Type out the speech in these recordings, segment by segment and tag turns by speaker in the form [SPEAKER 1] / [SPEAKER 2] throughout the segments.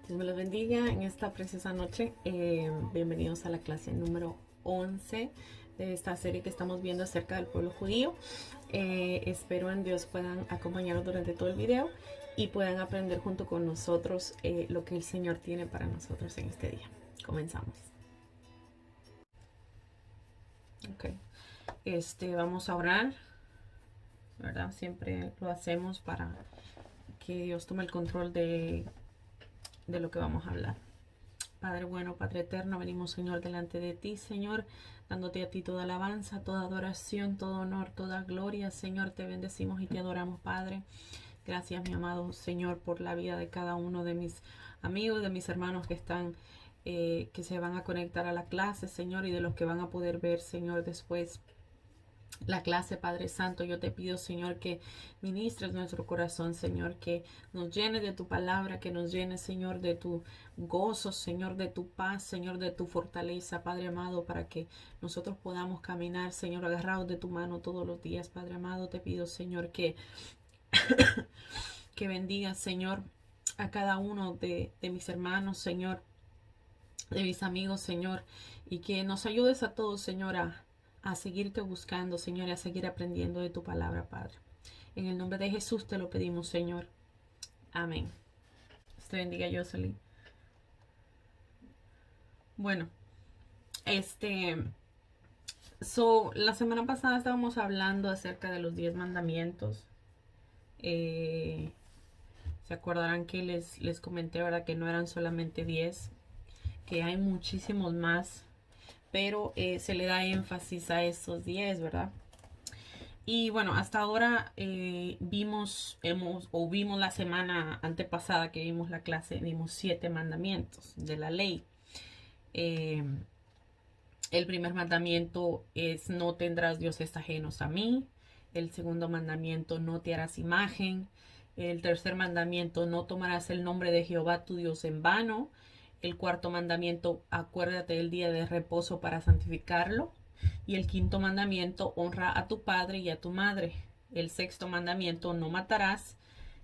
[SPEAKER 1] Dios me los bendiga en esta preciosa noche. Bienvenidos a la clase número 11 de esta serie que estamos viendo acerca del pueblo judío. Espero en Dios puedan acompañarnos durante todo el video y puedan aprender junto con nosotros lo que el Señor tiene para nosotros en este día. Comenzamos. Ok. Vamos a orar, ¿verdad? Siempre lo hacemos para que Dios tome el control de lo que vamos a hablar. Padre bueno, Padre eterno, venimos, Señor, delante de ti, Señor, dándote a ti toda alabanza, toda adoración, todo honor, toda gloria. Señor, te bendecimos y te adoramos, Padre. Gracias, mi amado Señor, por la vida de cada uno de mis amigos, de mis hermanos que están, que se van a conectar a la clase, Señor, y de los que van a poder ver, Señor, después la clase. Padre Santo, yo te pido, Señor, que ministres nuestro corazón, Señor, que nos llenes de tu palabra, que nos llenes, Señor, de tu gozo, Señor, de tu paz, Señor, de tu fortaleza, Padre amado, para que nosotros podamos caminar, Señor, agarrados de tu mano todos los días. Padre amado, te pido, Señor, que bendiga, Señor, a cada uno de mis hermanos, Señor, de mis amigos, Señor, y que nos ayudes a todos, Señor, a seguirte buscando, Señor, y a seguir aprendiendo de tu palabra, Padre. En el nombre de Jesús te lo pedimos, Señor. Amén. Te bendiga, Jocelyn. Bueno, la semana pasada estábamos hablando acerca de los 10 mandamientos. Se acordarán que les comenté, ¿verdad? Que no eran solamente 10, que hay muchísimos más, pero se le da énfasis a esos 10, ¿verdad? Y bueno, hasta ahora vimos la semana antepasada que vimos la clase, vimos 7 mandamientos de la ley. El primer mandamiento es: no tendrás dioses ajenos a mí. El segundo mandamiento: no te harás imagen. El tercer mandamiento: no tomarás el nombre de Jehová tu Dios en vano. El cuarto mandamiento: acuérdate del día de reposo para santificarlo. Y el quinto mandamiento: honra a tu padre y a tu madre. El sexto mandamiento: no matarás.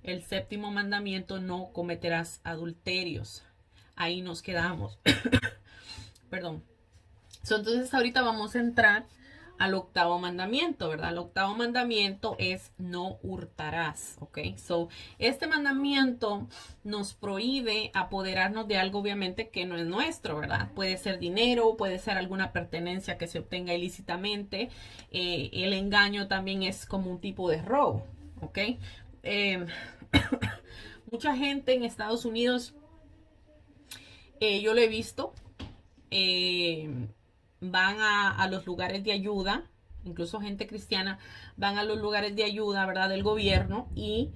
[SPEAKER 1] El séptimo mandamiento: no cometerás adulterios. Ahí nos quedamos. Perdón. Entonces ahorita vamos a entrar al octavo mandamiento, ¿verdad? El octavo mandamiento es: no hurtarás, ¿ok? Este mandamiento nos prohíbe apoderarnos de algo, obviamente, que no es nuestro, ¿verdad? Puede ser dinero, puede ser alguna pertenencia que se obtenga ilícitamente. El engaño también es como un tipo de robo, ¿ok? Mucha gente en Estados Unidos, yo lo he visto, van a los lugares de ayuda, incluso gente cristiana, van a los lugares de ayuda, ¿verdad? Del gobierno, y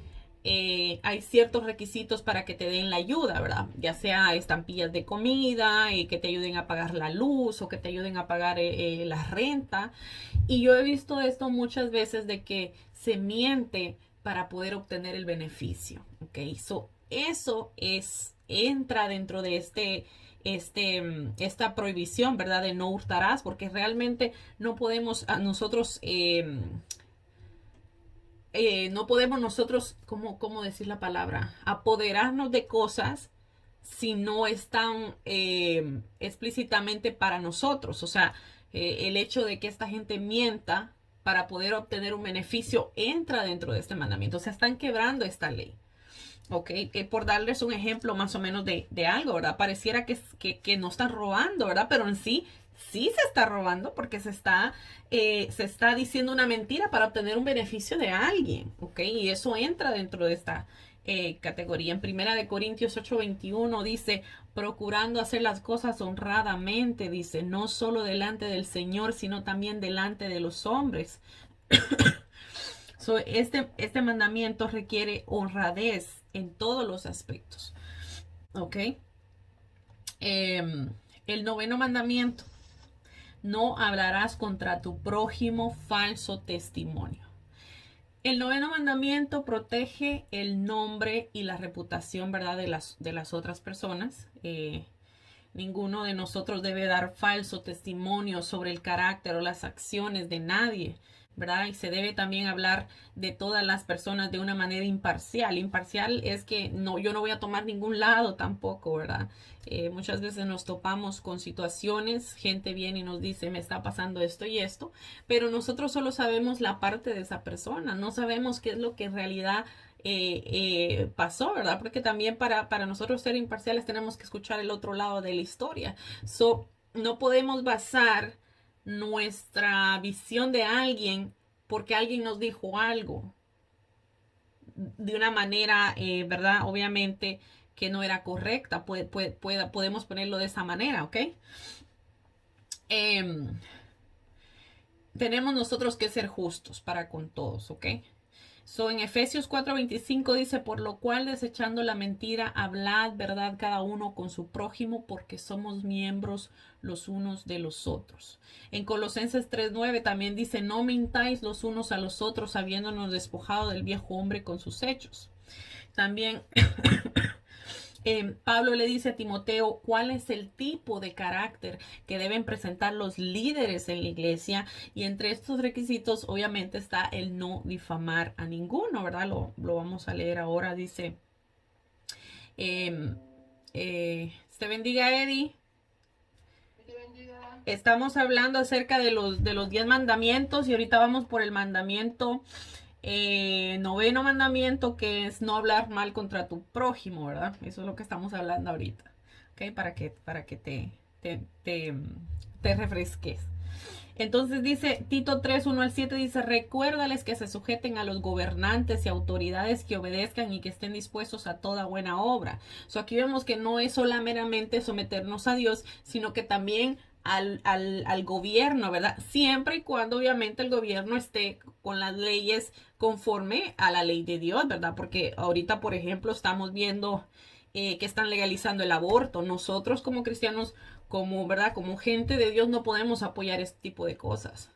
[SPEAKER 1] hay ciertos requisitos para que te den la ayuda, ¿verdad? Ya sea estampillas de comida, que te ayuden a pagar la luz o que te ayuden a pagar la renta. Y yo he visto esto muchas veces, de que se miente para poder obtener el beneficio, ¿ok? Eso entra dentro de esta prohibición, ¿verdad? De no hurtarás, porque realmente no podemos nosotros, no podemos nosotros, ¿cómo decir la palabra? Apoderarnos de cosas si no están explícitamente para nosotros. O sea, el hecho de que esta gente mienta para poder obtener un beneficio entra dentro de este mandamiento. O sea, están quebrando esta ley. Ok, por darles un ejemplo más o menos de algo, ¿verdad? Pareciera que no están robando, ¿verdad? Pero en sí se está robando, porque se está diciendo una mentira para obtener un beneficio de alguien, ¿ok? Y eso entra dentro de esta categoría. En Primera de Corintios 8:21 dice: procurando hacer las cosas honradamente, dice, no solo delante del Señor, sino también delante de los hombres. Este mandamiento requiere honradez en todos los aspectos. ¿Ok? El noveno mandamiento: no hablarás contra tu prójimo falso testimonio. El noveno mandamiento protege el nombre y la reputación, ¿verdad? De las otras personas. Ninguno de nosotros debe dar falso testimonio sobre el carácter o las acciones de nadie, ¿verdad? Y se debe también hablar de todas las personas de una manera imparcial. Imparcial es que no, yo no voy a tomar ningún lado tampoco, ¿verdad? Muchas veces nos topamos con situaciones, gente viene y nos dice, me está pasando esto y esto, pero nosotros solo sabemos la parte de esa persona, no sabemos qué es lo que en realidad pasó, ¿verdad? Porque también para nosotros ser imparciales tenemos que escuchar el otro lado de la historia. So, no podemos basar nuestra visión de alguien porque alguien nos dijo algo de una manera, ¿verdad? Obviamente que no era correcta. Podemos ponerlo de esa manera, ¿ok? Em, tenemos nosotros que ser justos para con todos, ¿ok? So, en Efesios 4:25 dice, por lo cual desechando la mentira, hablad verdad cada uno con su prójimo, porque somos miembros los unos de los otros. En Colosenses 3:9 también dice, no mintáis los unos a los otros, habiéndonos despojado del viejo hombre con sus hechos. También Pablo le dice a Timoteo cuál es el tipo de carácter que deben presentar los líderes en la iglesia, y entre estos requisitos obviamente está el no difamar a ninguno, ¿verdad? Lo vamos a leer ahora, dice, te bendiga, Eddie. Estamos hablando acerca de los 10 mandamientos y ahorita vamos por el mandamiento, noveno mandamiento, que es no hablar mal contra tu prójimo, ¿verdad? Eso es lo que estamos hablando ahorita, ¿ok? Para que te refresques. Entonces dice Tito 3:1 al 7, dice, recuérdales que se sujeten a los gobernantes y autoridades, que obedezcan y que estén dispuestos a toda buena obra. So, aquí vemos que no es solamente someternos a Dios, sino que también al gobierno, ¿verdad? Siempre y cuando obviamente el gobierno esté con las leyes conforme a la ley de Dios, ¿verdad? Porque ahorita, por ejemplo, estamos viendo que están legalizando el aborto. Nosotros como cristianos, como, ¿verdad? Como gente de Dios, no podemos apoyar este tipo de cosas.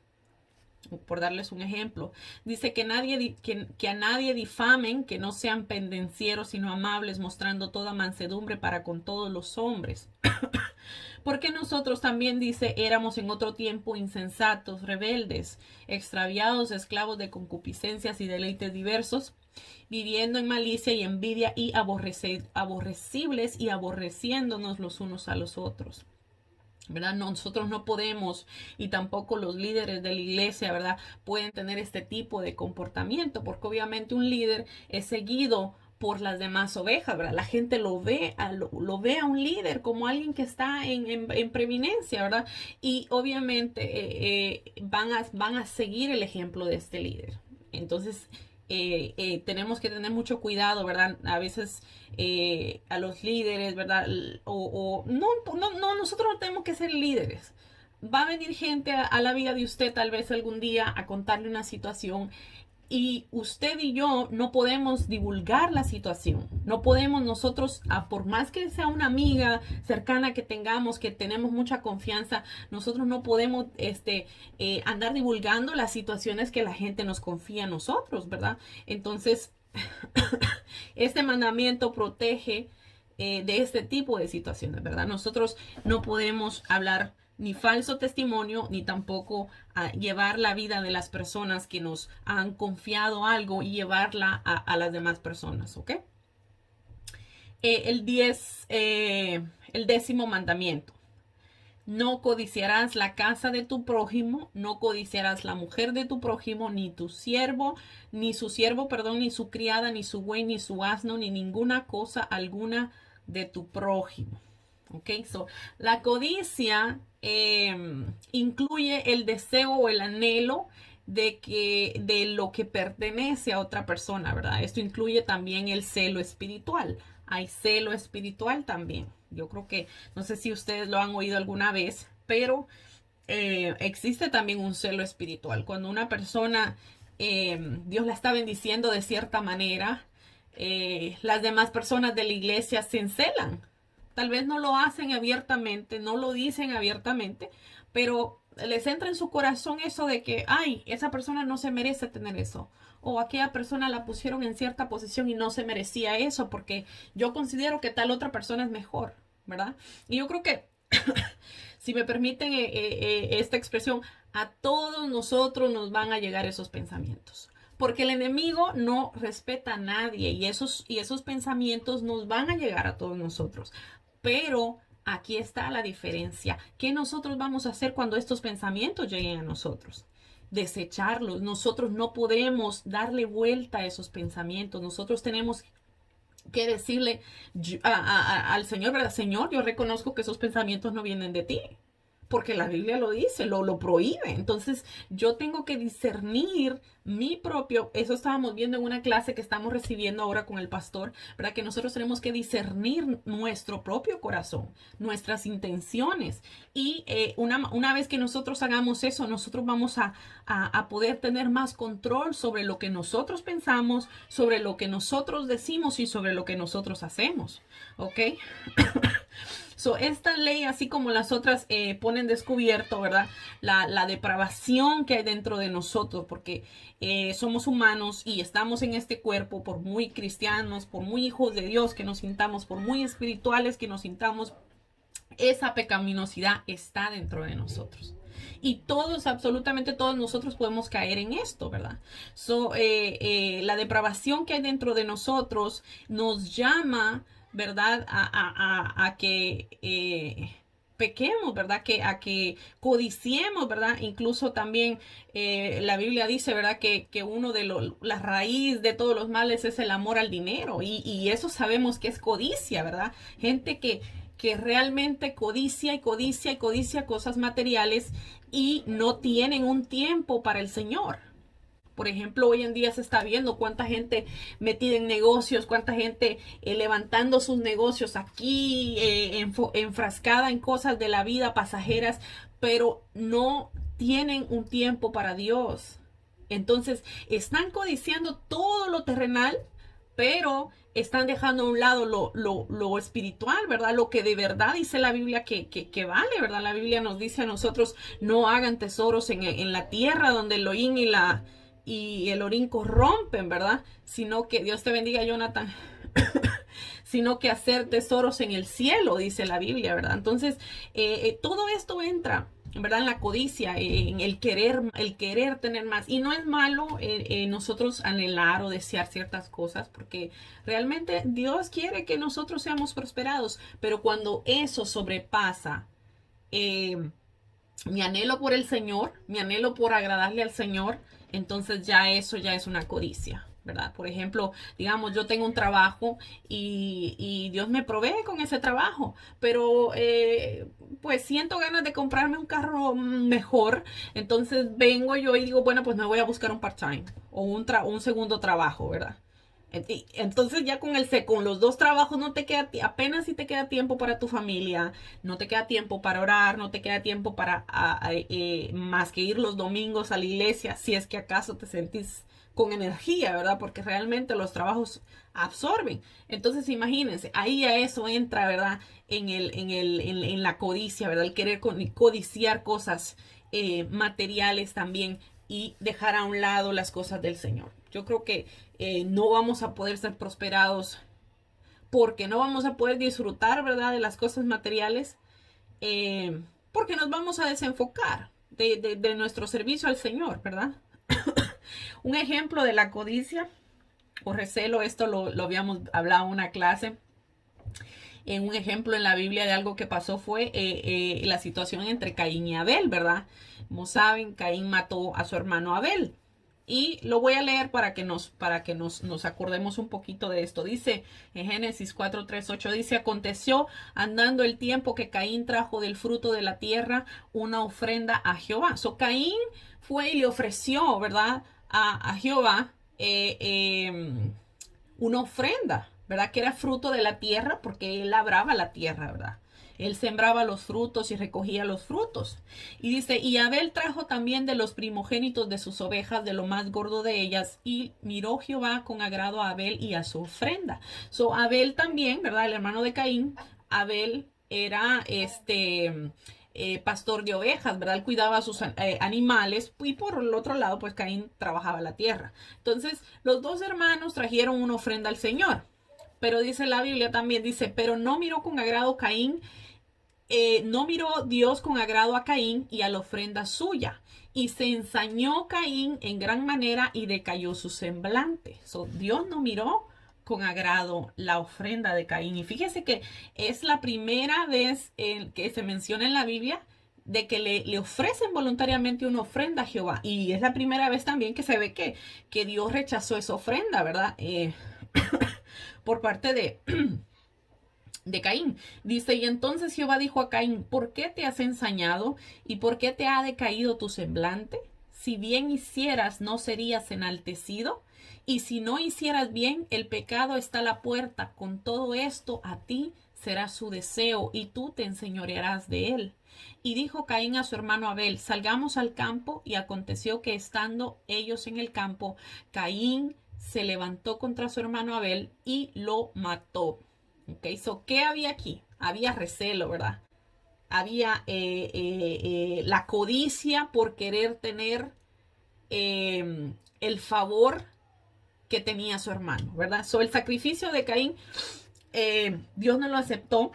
[SPEAKER 1] Por darles un ejemplo, dice que a nadie difamen, que no sean pendencieros, sino amables, mostrando toda mansedumbre para con todos los hombres. Porque nosotros también, dice, éramos en otro tiempo insensatos, rebeldes, extraviados, esclavos de concupiscencias y deleites diversos, viviendo en malicia y envidia y aborrecibles y aborreciéndonos los unos a los otros. ¿Verdad? Nosotros no podemos, y tampoco los líderes de la iglesia, ¿verdad? Pueden tener este tipo de comportamiento, porque obviamente un líder es seguido por las demás ovejas, ¿verdad? La gente lo ve a un líder como alguien que está en preeminencia, ¿verdad? Y obviamente van a seguir el ejemplo de este líder. Entonces, tenemos que tener mucho cuidado, ¿verdad? A veces a los líderes, ¿verdad? No, nosotros no tenemos que ser líderes. Va a venir gente a la vida de usted tal vez algún día a contarle una situación, y usted y yo no podemos divulgar la situación. No podemos nosotros, por más que sea una amiga cercana que tengamos, que tenemos mucha confianza, nosotros no podemos andar divulgando las situaciones que la gente nos confía a nosotros, ¿verdad? Entonces, este mandamiento protege de este tipo de situaciones, ¿verdad? Nosotros no podemos hablar ni falso testimonio, ni tampoco llevar la vida de las personas que nos han confiado algo y llevarla a las demás personas, ¿ok? El 10º mandamiento. No codiciarás la casa de tu prójimo, no codiciarás la mujer de tu prójimo, ni tu siervo, ni su siervo, perdón, ni su criada, ni su buey, ni su asno, ni ninguna cosa alguna de tu prójimo. Ok, so la codicia incluye el deseo o el anhelo de lo que pertenece a otra persona, ¿verdad? Esto incluye también el celo espiritual. Hay celo espiritual también. Yo creo que, no sé si ustedes lo han oído alguna vez, pero existe también un celo espiritual. Cuando una persona, Dios la está bendiciendo de cierta manera, las demás personas de la iglesia se encelan. Tal vez no lo hacen abiertamente, no lo dicen abiertamente, pero les entra en su corazón eso de que, ay, esa persona no se merece tener eso. O aquella persona la pusieron en cierta posición y no se merecía eso porque yo considero que tal otra persona es mejor, ¿verdad? Y yo creo que Si me permiten esta expresión, a todos nosotros nos van a llegar esos pensamientos. Porque el enemigo no respeta a nadie y esos pensamientos nos van a llegar a todos nosotros. Pero aquí está la diferencia. ¿Qué nosotros vamos a hacer cuando estos pensamientos lleguen a nosotros? Desecharlos. Nosotros no podemos darle vuelta a esos pensamientos. Nosotros tenemos que decirle al Señor, ¿verdad? Señor, yo reconozco que esos pensamientos no vienen de ti, porque la Biblia lo dice, lo prohíbe. Entonces yo tengo que discernir mi propio, eso estábamos viendo en una clase que estamos recibiendo ahora con el pastor, ¿verdad? Que nosotros tenemos que discernir nuestro propio corazón, nuestras intenciones. Y una vez que nosotros hagamos eso, nosotros vamos a poder tener más control sobre lo que nosotros pensamos, sobre lo que nosotros decimos y sobre lo que nosotros hacemos. ¿Ok? So, esta ley, así como las otras, ponen descubierto, ¿verdad? La depravación que hay dentro de nosotros, porque somos humanos y estamos en este cuerpo, por muy cristianos, por muy hijos de Dios que nos sintamos, por muy espirituales que nos sintamos, esa pecaminosidad está dentro de nosotros. Y todos, absolutamente todos nosotros podemos caer en esto, ¿verdad? La depravación que hay dentro de nosotros nos llama, ¿verdad? A que pequemos, ¿verdad? A que codiciemos, ¿verdad? Incluso también la Biblia dice, ¿verdad? Que uno de la raíz de todos los males es el amor al dinero. Y eso sabemos que es codicia, ¿verdad? Gente que realmente codicia y codicia y codicia cosas materiales y no tienen un tiempo para el Señor. Por ejemplo, hoy en día se está viendo cuánta gente metida en negocios, cuánta gente levantando sus negocios aquí, enfrascada en cosas de la vida pasajeras, pero no tienen un tiempo para Dios. Entonces, están codiciando todo lo terrenal, pero están dejando a un lado lo espiritual, ¿verdad? Lo que de verdad dice la Biblia que vale, ¿verdad? La Biblia nos dice a nosotros, no hagan tesoros en la tierra donde el hollín y el orín corrompen, ¿verdad? Sino que, Dios te bendiga, Jonathan, sino que hacer tesoros en el cielo, dice la Biblia, ¿verdad? Entonces, todo esto entra, ¿verdad? En la codicia, en el querer tener más. Y no es malo nosotros anhelar o desear ciertas cosas, porque realmente Dios quiere que nosotros seamos prosperados, pero cuando eso sobrepasa mi anhelo por el Señor, mi anhelo por agradarle al Señor, entonces ya eso ya es una codicia, ¿verdad? Por ejemplo, digamos, yo tengo un trabajo y Dios me provee con ese trabajo, pero pues siento ganas de comprarme un carro mejor, entonces vengo yo y digo, bueno, pues me voy a buscar un part-time o un segundo trabajo, ¿verdad? Entonces ya con los dos trabajos no te queda, apenas si te queda tiempo para tu familia, no te queda tiempo para orar, no te queda tiempo para más que ir los domingos a la iglesia, si es que acaso te sentís con energía, ¿verdad? Porque realmente los trabajos absorben. Entonces imagínense, ahí a eso entra, ¿verdad? En la codicia, ¿verdad? El querer codiciar cosas materiales también y dejar a un lado las cosas del Señor. Yo creo que no vamos a poder ser prosperados porque no vamos a poder disfrutar, ¿verdad?, de las cosas materiales, porque nos vamos a desenfocar de nuestro servicio al Señor, ¿verdad? Un ejemplo de la codicia o recelo, esto lo habíamos hablado en una clase. Un ejemplo en la Biblia de algo que pasó fue la situación entre Caín y Abel, ¿verdad? Como saben, Caín mató a su hermano Abel. Y lo voy a leer para que nos acordemos un poquito de esto. Dice en Génesis 4, 3, 8, dice, aconteció andando el tiempo que Caín trajo del fruto de la tierra una ofrenda a Jehová. Caín fue y le ofreció, ¿verdad?, a Jehová una ofrenda, ¿verdad?, que era fruto de la tierra, porque él labraba la tierra, ¿verdad? Él sembraba los frutos y recogía los frutos. Y dice, y Abel trajo también de los primogénitos de sus ovejas, de lo más gordo de ellas, y miró Jehová con agrado a Abel y a su ofrenda. Abel también, ¿verdad?, el hermano de Caín, Abel era pastor de ovejas, ¿verdad? Él cuidaba a sus animales y por el otro lado, pues Caín trabajaba la tierra. Entonces, los dos hermanos trajeron una ofrenda al Señor. Pero dice la Biblia también, dice, pero no miró con agrado Caín no miró Dios con agrado a Caín y a la ofrenda suya. Y se ensañó Caín en gran manera y decayó su semblante. Dios no miró con agrado la ofrenda de Caín. Y fíjese que es la primera vez que se menciona en la Biblia de que le ofrecen voluntariamente una ofrenda a Jehová. Y es la primera vez también que se ve que Dios rechazó esa ofrenda, ¿verdad? Por parte de Caín. Dice, y entonces Jehová dijo a Caín, ¿por qué te has ensañado y por qué te ha decaído tu semblante? Si bien hicieras, no serías enaltecido, y si no hicieras bien, el pecado está a la puerta. Con todo esto, a ti será su deseo, y tú te enseñorearás de él. Y dijo Caín a su hermano Abel, salgamos al campo, y aconteció que estando ellos en el campo, Caín se levantó contra su hermano Abel y lo mató. Ok, ¿qué había aquí? Había recelo, ¿verdad? Había la codicia por querer tener el favor que tenía su hermano, ¿verdad? El sacrificio de Caín, Dios no lo aceptó.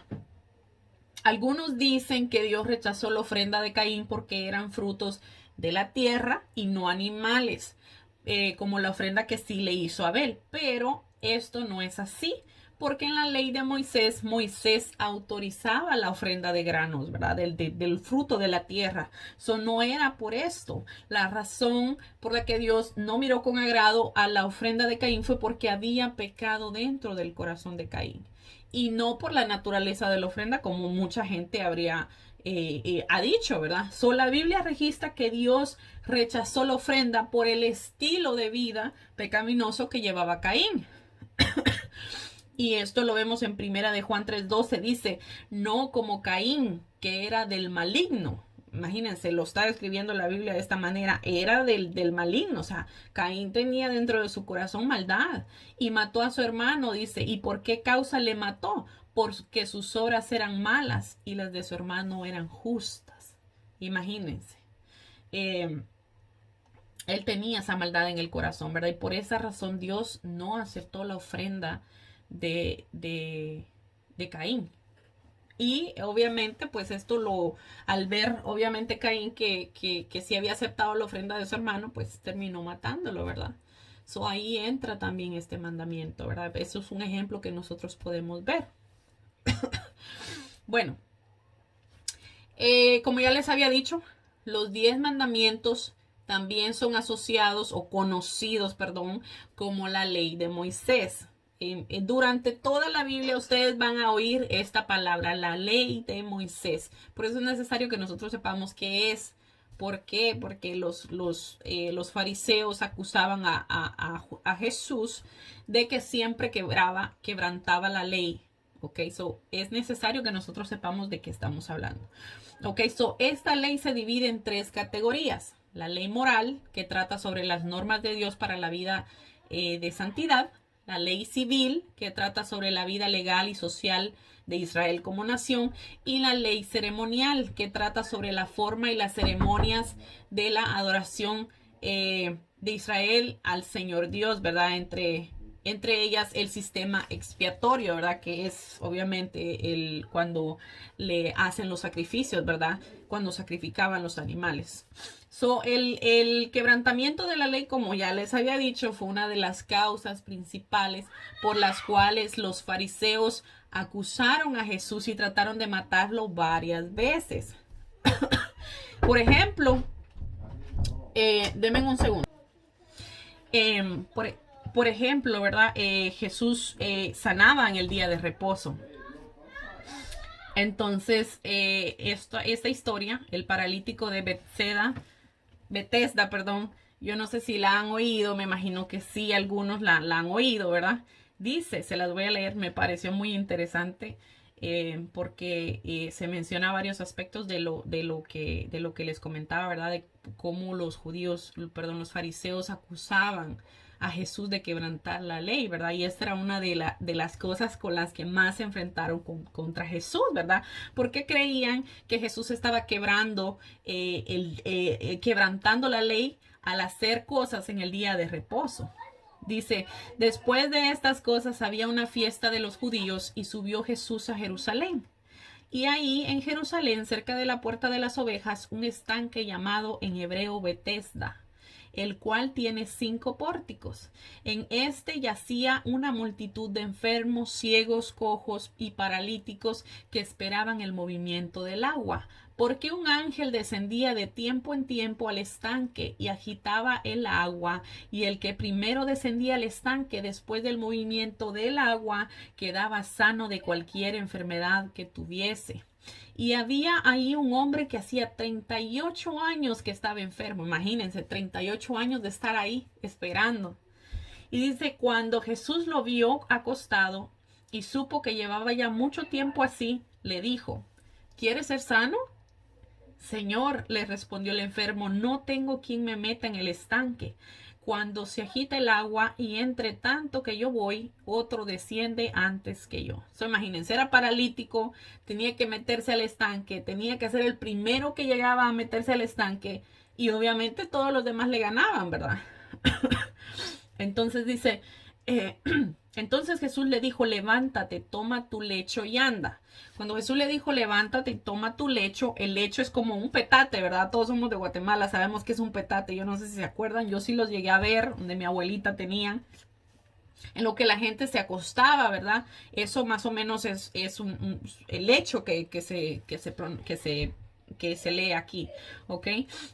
[SPEAKER 1] Algunos dicen que Dios rechazó la ofrenda de Caín porque eran frutos de la tierra y no animales, como la ofrenda que sí le hizo Abel. Pero esto no es así, porque en la ley de Moisés, Moisés autorizaba la ofrenda de granos, ¿verdad? Del fruto de la tierra. No era por esto. La razón por la que Dios no miró con agrado a la ofrenda de Caín fue porque había pecado dentro del corazón de Caín. Y no por la naturaleza de la ofrenda, como mucha gente ha dicho, ¿verdad? La Biblia registra que Dios rechazó la ofrenda por el estilo de vida pecaminoso que llevaba Caín. Y esto lo vemos en primera de Juan 3:12, dice, no como Caín, que era del maligno. Imagínense, lo está escribiendo la Biblia de esta manera, era del maligno, o sea, Caín tenía dentro de su corazón maldad y mató a su hermano, dice, ¿y por qué causa le mató? Porque sus obras eran malas y las de su hermano eran justas. Imagínense. Eh, Él tenía esa maldad en el corazón, ¿verdad? Y por esa razón Dios no aceptó la ofrenda de Caín. Y obviamente, pues al ver, obviamente Caín que sí había aceptado la ofrenda de su hermano, pues terminó matándolo, ¿verdad? Ahí entra también este mandamiento, ¿verdad? Eso es un ejemplo que nosotros podemos ver. Bueno, como ya les había dicho, los 10 mandamientos también son asociados o conocidos, perdón, como la ley de Moisés. Durante toda la Biblia ustedes van a oír esta palabra, la ley de Moisés. Por eso es necesario que nosotros sepamos qué es. ¿Por qué? Porque los fariseos acusaban a Jesús de que siempre quebrantaba la ley. Ok, es necesario que nosotros sepamos de qué estamos hablando. Ok, esta ley se divide en 3 categorías. La ley moral, que trata sobre las normas de Dios para la vida de santidad. La ley civil, que trata sobre la vida legal y social de Israel como nación. Y la ley ceremonial, que trata sobre la forma y las ceremonias de la adoración de Israel al Señor Dios, ¿verdad? Entre ellas el sistema expiatorio, ¿verdad? Que es obviamente cuando le hacen los sacrificios, ¿verdad? Cuando sacrificaban los animales. El quebrantamiento de la ley, como ya les había dicho, fue una de las causas principales por las cuales los fariseos acusaron a Jesús y trataron de matarlo varias veces. Por ejemplo, denme un segundo. Por ejemplo, ¿verdad? Jesús sanaba en el día de reposo. Entonces, esta historia, el paralítico de Bethesda, perdón, yo no sé si la han oído, me imagino que sí, algunos la han oído, ¿verdad? Dice, se las voy a leer, me pareció muy interesante porque se menciona varios aspectos de lo que les comentaba, ¿verdad? De cómo los fariseos acusaban a Jesús de quebrantar la ley, ¿verdad? Y esta era una de las cosas con las que más se enfrentaron contra Jesús, ¿verdad? Porque creían que Jesús estaba quebrantando la ley al hacer cosas en el día de reposo. Dice, después de estas cosas había una fiesta de los judíos y subió Jesús a Jerusalén. Y ahí en Jerusalén, cerca de la puerta de las ovejas, un estanque llamado en hebreo Betesda, el cual tiene 5 pórticos. En este yacía una multitud de enfermos, ciegos, cojos y paralíticos que esperaban el movimiento del agua, porque un ángel descendía de tiempo en tiempo al estanque y agitaba el agua, y el que primero descendía al estanque después del movimiento del agua quedaba sano de cualquier enfermedad que tuviese. Y había ahí un hombre que hacía 38 años que estaba enfermo. Imagínense, 38 años de estar ahí esperando. Y dice, cuando Jesús lo vio acostado y supo que llevaba ya mucho tiempo así, le dijo, ¿quieres ser sano? Señor, le respondió el enfermo, no tengo quien me meta en el estanque cuando se agita el agua, y entre tanto que yo voy, otro desciende antes que yo. Imagínense, era paralítico, tenía que meterse al estanque, tenía que ser el primero que llegaba a meterse al estanque, y obviamente todos los demás le ganaban, ¿verdad? Entonces dice, eh, entonces Jesús le dijo, levántate, toma tu lecho y anda. Cuando Jesús le dijo, levántate y toma tu lecho, el lecho es como un petate, ¿verdad? Todos somos de Guatemala, sabemos que es un petate. Yo no sé si se acuerdan, yo sí los llegué a ver, donde mi abuelita tenía, en lo que la gente se acostaba, ¿verdad? Eso más o menos es el lecho que se lee aquí, ¿ok?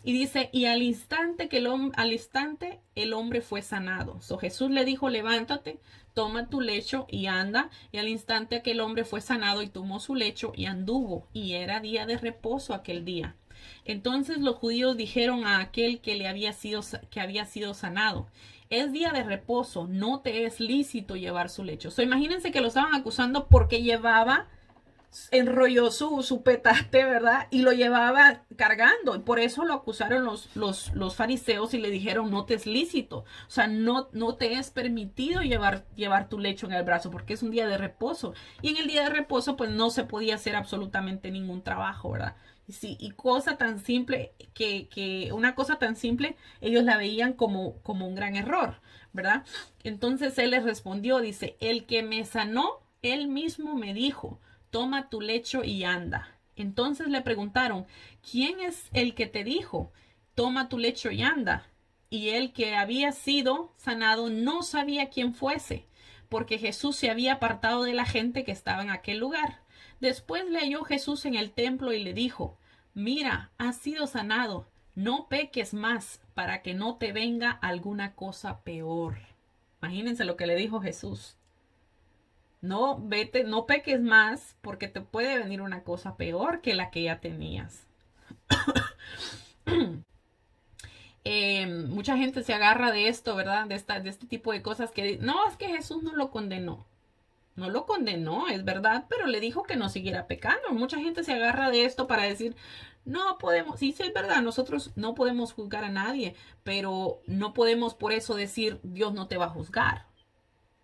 [SPEAKER 1] Y dice, y al instante el hombre fue sanado. So Jesús le dijo, levántate, toma tu lecho y anda. Y al instante aquel hombre fue sanado y tomó su lecho y anduvo. Y era día de reposo aquel día. Entonces los judíos dijeron a aquel que había sido sanado, es día de reposo, no te es lícito llevar su lecho. Imagínense que lo estaban acusando porque enrolló su petate, ¿verdad? Y lo llevaba cargando. Y por eso lo acusaron los fariseos y le dijeron, no te es lícito. O sea, no te es permitido llevar tu lecho en el brazo porque es un día de reposo. Y en el día de reposo, pues no se podía hacer absolutamente ningún trabajo, ¿verdad? Sí, y cosa tan simple una cosa tan simple, ellos la veían como un gran error, ¿verdad? Entonces él les respondió, dice, el que me sanó, él mismo me dijo, toma tu lecho y anda. Entonces le preguntaron, ¿quién es el que te dijo, toma tu lecho y anda? Y el que había sido sanado no sabía quién fuese, porque Jesús se había apartado de la gente que estaba en aquel lugar. Después le halló Jesús en el templo y le dijo, mira, has sido sanado, no peques más para que no te venga alguna cosa peor. Imagínense lo que le dijo Jesús. No peques más porque te puede venir una cosa peor que la que ya tenías. Mucha gente se agarra de esto, ¿verdad? De este tipo de cosas que no, es que Jesús no lo condenó. No lo condenó, es verdad, pero le dijo que no siguiera pecando. Mucha gente se agarra de esto para decir, no podemos, sí, sí es verdad, nosotros no podemos juzgar a nadie, pero no podemos por eso decir, Dios no te va a juzgar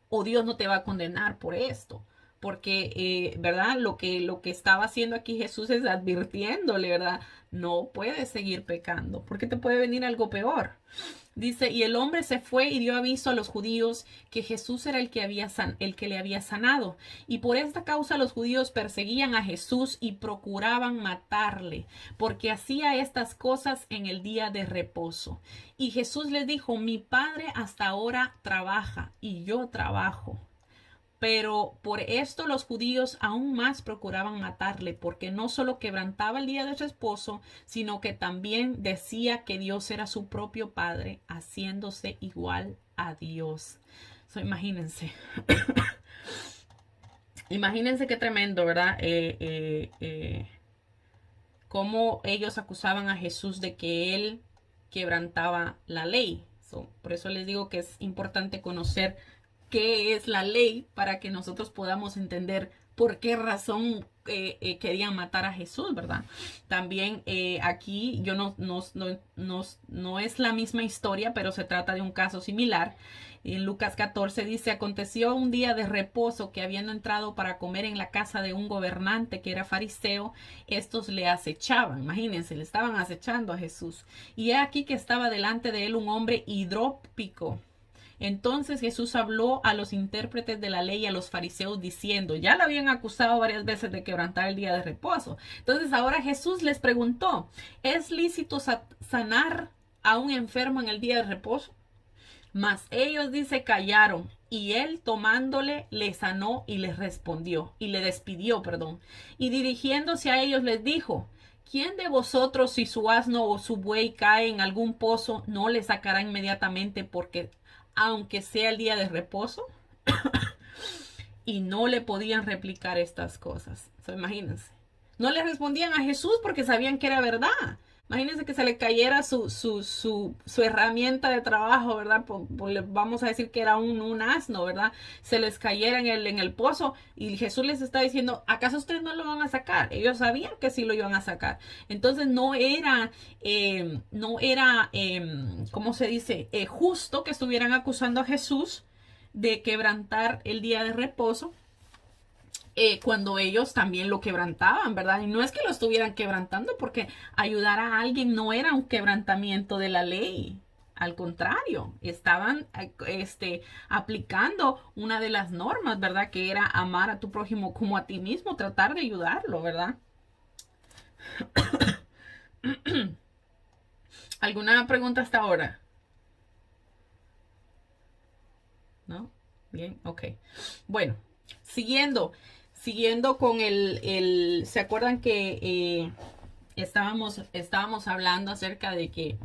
[SPEAKER 1] o Dios no te va a condenar por esto. Porque, ¿verdad? Lo que estaba haciendo aquí Jesús es advirtiéndole, ¿verdad? No puedes seguir pecando, porque te puede venir algo peor. Dice, y el hombre se fue y dio aviso a los judíos que Jesús era el que le había sanado. Y por esta causa los judíos perseguían a Jesús y procuraban matarle, porque hacía estas cosas en el día de reposo. Y Jesús les dijo, mi Padre hasta ahora trabaja y yo trabajo. Pero por esto los judíos aún más procuraban matarle, porque no solo quebrantaba el día de su esposo, sino que también decía que Dios era su propio Padre, haciéndose igual a Dios. Imagínense. Imagínense qué tremendo, ¿verdad? Cómo ellos acusaban a Jesús de que él quebrantaba la ley. Por eso les digo que es importante conocer qué es la ley para que nosotros podamos entender por qué razón querían matar a Jesús, ¿verdad? También aquí yo no es la misma historia, pero se trata de un caso similar. En Lucas 14 dice, aconteció un día de reposo que habiendo entrado para comer en la casa de un gobernante que era fariseo, estos le acechaban, imagínense, le estaban acechando a Jesús. Y he aquí que estaba delante de él un hombre hidrópico, Entonces Jesús habló a los intérpretes de la ley y a los fariseos diciendo, ya lo habían acusado varias veces de quebrantar el día de reposo. Entonces ahora Jesús les preguntó, ¿es lícito sanar a un enfermo en el día de reposo? Mas ellos, dice, callaron, y él tomándole le sanó y les respondió, y le despidió, perdón. Y dirigiéndose a ellos les dijo, ¿quién de vosotros si su asno o su buey cae en algún pozo no le sacará inmediatamente porque aunque sea el día de reposo? Y no le podían replicar estas cosas. Imagínense. No le respondían a Jesús porque sabían que era verdad. Imagínense que se le cayera su herramienta de trabajo, ¿verdad? Vamos a decir que era un asno, ¿verdad? Se les cayera en el pozo y Jesús les está diciendo, ¿acaso ustedes no lo van a sacar? Ellos sabían que sí lo iban a sacar. Entonces ¿cómo se dice? Justo que estuvieran acusando a Jesús de quebrantar el día de reposo. Cuando ellos también lo quebrantaban, ¿verdad? Y no es que lo estuvieran quebrantando porque ayudar a alguien no era un quebrantamiento de la ley. Al contrario, estaban aplicando una de las normas, ¿verdad? Que era amar a tu prójimo como a ti mismo, tratar de ayudarlo, ¿verdad? ¿Alguna pregunta hasta ahora? ¿No? Bien, ok. Bueno, siguiendo con ¿se acuerdan que estábamos hablando acerca de que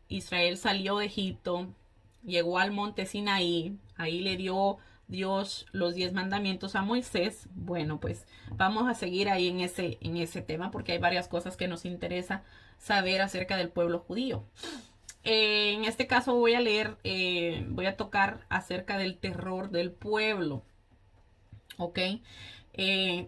[SPEAKER 1] Israel salió de Egipto, llegó al monte Sinaí, ahí le dio Dios los 10 mandamientos a Moisés? Bueno, pues vamos a seguir ahí en ese tema porque hay varias cosas que nos interesa saber acerca del pueblo judío. En este caso voy a tocar acerca del terror del pueblo. ¿Ok?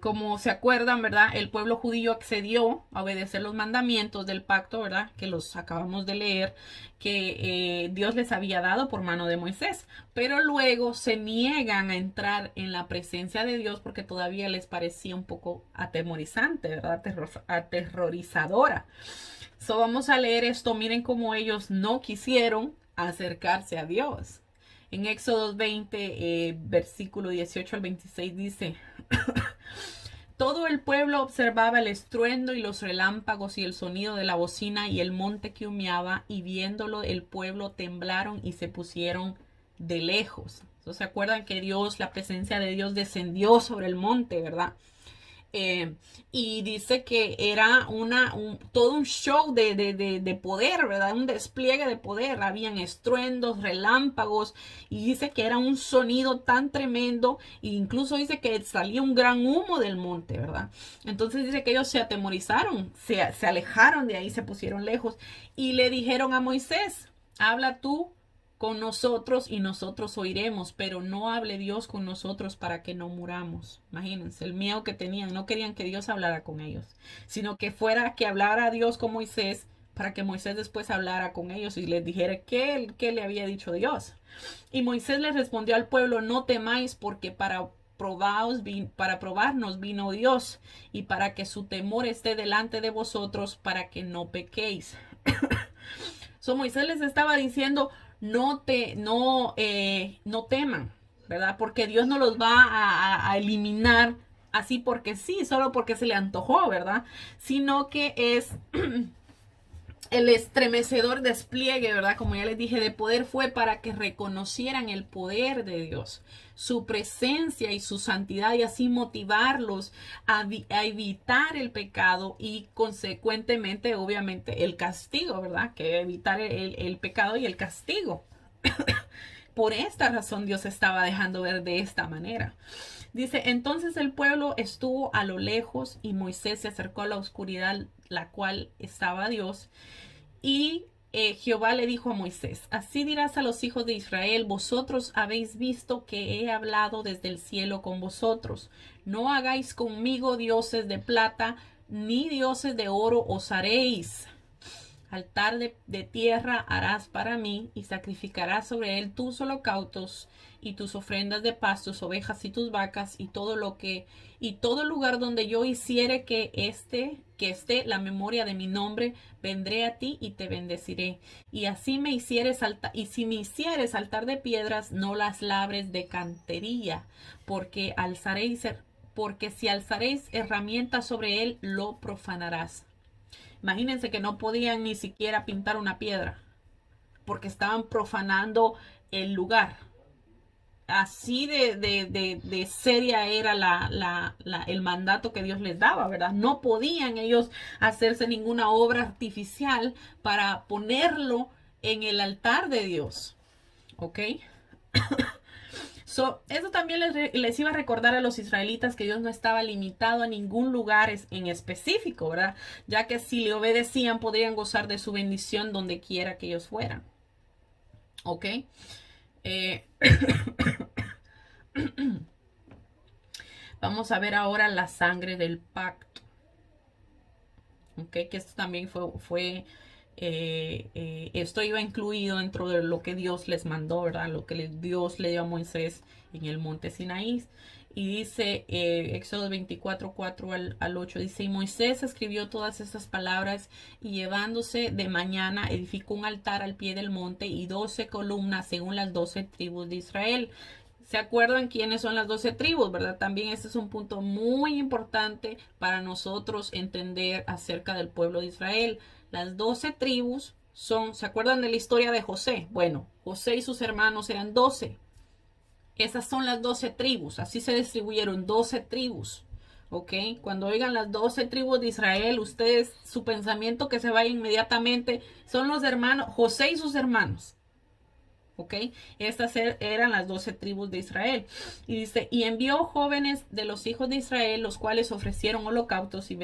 [SPEAKER 1] Como se acuerdan, ¿verdad? El pueblo judío accedió a obedecer los mandamientos del pacto, ¿verdad? Que los acabamos de leer, que Dios les había dado por mano de Moisés. Pero luego se niegan a entrar en la presencia de Dios porque todavía les parecía un poco atemorizante, ¿verdad? Aterrorizadora. Vamos a leer esto. Miren cómo ellos no quisieron acercarse a Dios. En Éxodo 20, versículo 18 al 26 dice, todo el pueblo observaba el estruendo y los relámpagos y el sonido de la bocina y el monte que humeaba, y viéndolo el pueblo temblaron y se pusieron de lejos. ¿Se acuerdan que la presencia de Dios descendió sobre el monte, verdad? Y dice que era todo un show de poder, ¿verdad? Un despliegue de poder. Habían estruendos, relámpagos, y dice que era un sonido tan tremendo, e incluso dice que salía un gran humo del monte, ¿verdad? Entonces dice que ellos se atemorizaron, se alejaron de ahí, se pusieron lejos, y le dijeron a Moisés, habla tú con nosotros y nosotros oiremos, pero no hable Dios con nosotros para que no muramos. Imagínense el miedo que tenían, no querían que Dios hablara con ellos, sino que fuera que hablara Dios con Moisés para que Moisés después hablara con ellos y les dijera qué le había dicho Dios. Y Moisés les respondió al pueblo, no temáis porque para probarnos vino Dios y para que su temor esté delante de vosotros para que no pequéis. Moisés les estaba diciendo, no teman, ¿verdad? Porque Dios no los va a eliminar así porque sí, solo porque se le antojó, ¿verdad? Sino que es el estremecedor despliegue, ¿verdad? Como ya les dije, de poder fue para que reconocieran el poder de Dios, su presencia y su santidad, y así motivarlos a evitar el pecado y consecuentemente, obviamente, el castigo, ¿verdad? Que evitar el pecado y el castigo. Por esta razón Dios estaba dejando ver de esta manera. Dice, entonces el pueblo estuvo a lo lejos y Moisés se acercó a la oscuridad, la cual estaba Dios. Y Jehová le dijo a Moisés, así dirás a los hijos de Israel, vosotros habéis visto que he hablado desde el cielo con vosotros. No hagáis conmigo dioses de plata, ni dioses de oro os haréis. Altar de tierra harás para mí y sacrificarás sobre él tus holocaustos y tus ofrendas de paz, tus ovejas y tus vacas y todo lugar donde yo hiciere que esté la memoria de mi nombre, vendré a ti y te bendeciré. Y así me hicieres altar, y si me hicieres altar de piedras, no las labres de cantería, porque porque si alzaréis herramientas sobre él, lo profanarás. Imagínense que no podían ni siquiera pintar una piedra porque estaban profanando el lugar. Así de seria era el mandato que Dios les daba, ¿verdad? No podían ellos hacerse ninguna obra artificial para ponerlo en el altar de Dios. ¿Ok? Eso también les iba a recordar a los israelitas que Dios no estaba limitado a ningún lugar en específico, ¿verdad? Ya que si le obedecían podrían gozar de su bendición donde quiera que ellos fueran. ¿Ok? Eh, Vamos a ver ahora la sangre del pacto. ¿Ok? Que esto también esto iba incluido dentro de lo que Dios les mandó, ¿verdad? Lo que Dios le dio a Moisés en el monte Sinaí. Y dice Éxodo 24, 4 al 8, dice, y Moisés escribió todas estas palabras y llevándose de mañana edificó un altar al pie del monte y 12 columnas según las 12 tribus de Israel. ¿Se acuerdan quiénes son las 12 tribus, verdad? También este es un punto muy importante para nosotros entender acerca del pueblo de Israel. Las 12 tribus ¿se acuerdan de la historia de José? Bueno, José y sus hermanos eran 12. Esas son las 12 tribus, así se distribuyeron 12 tribus. ¿Ok? Cuando oigan las 12 tribus de Israel, ustedes, su pensamiento que se vaya inmediatamente son los hermanos, José y sus hermanos. ¿Ok? Estas eran las 12 tribus de Israel. Y dice, y envió jóvenes de los hijos de Israel, los cuales ofrecieron holocaustos y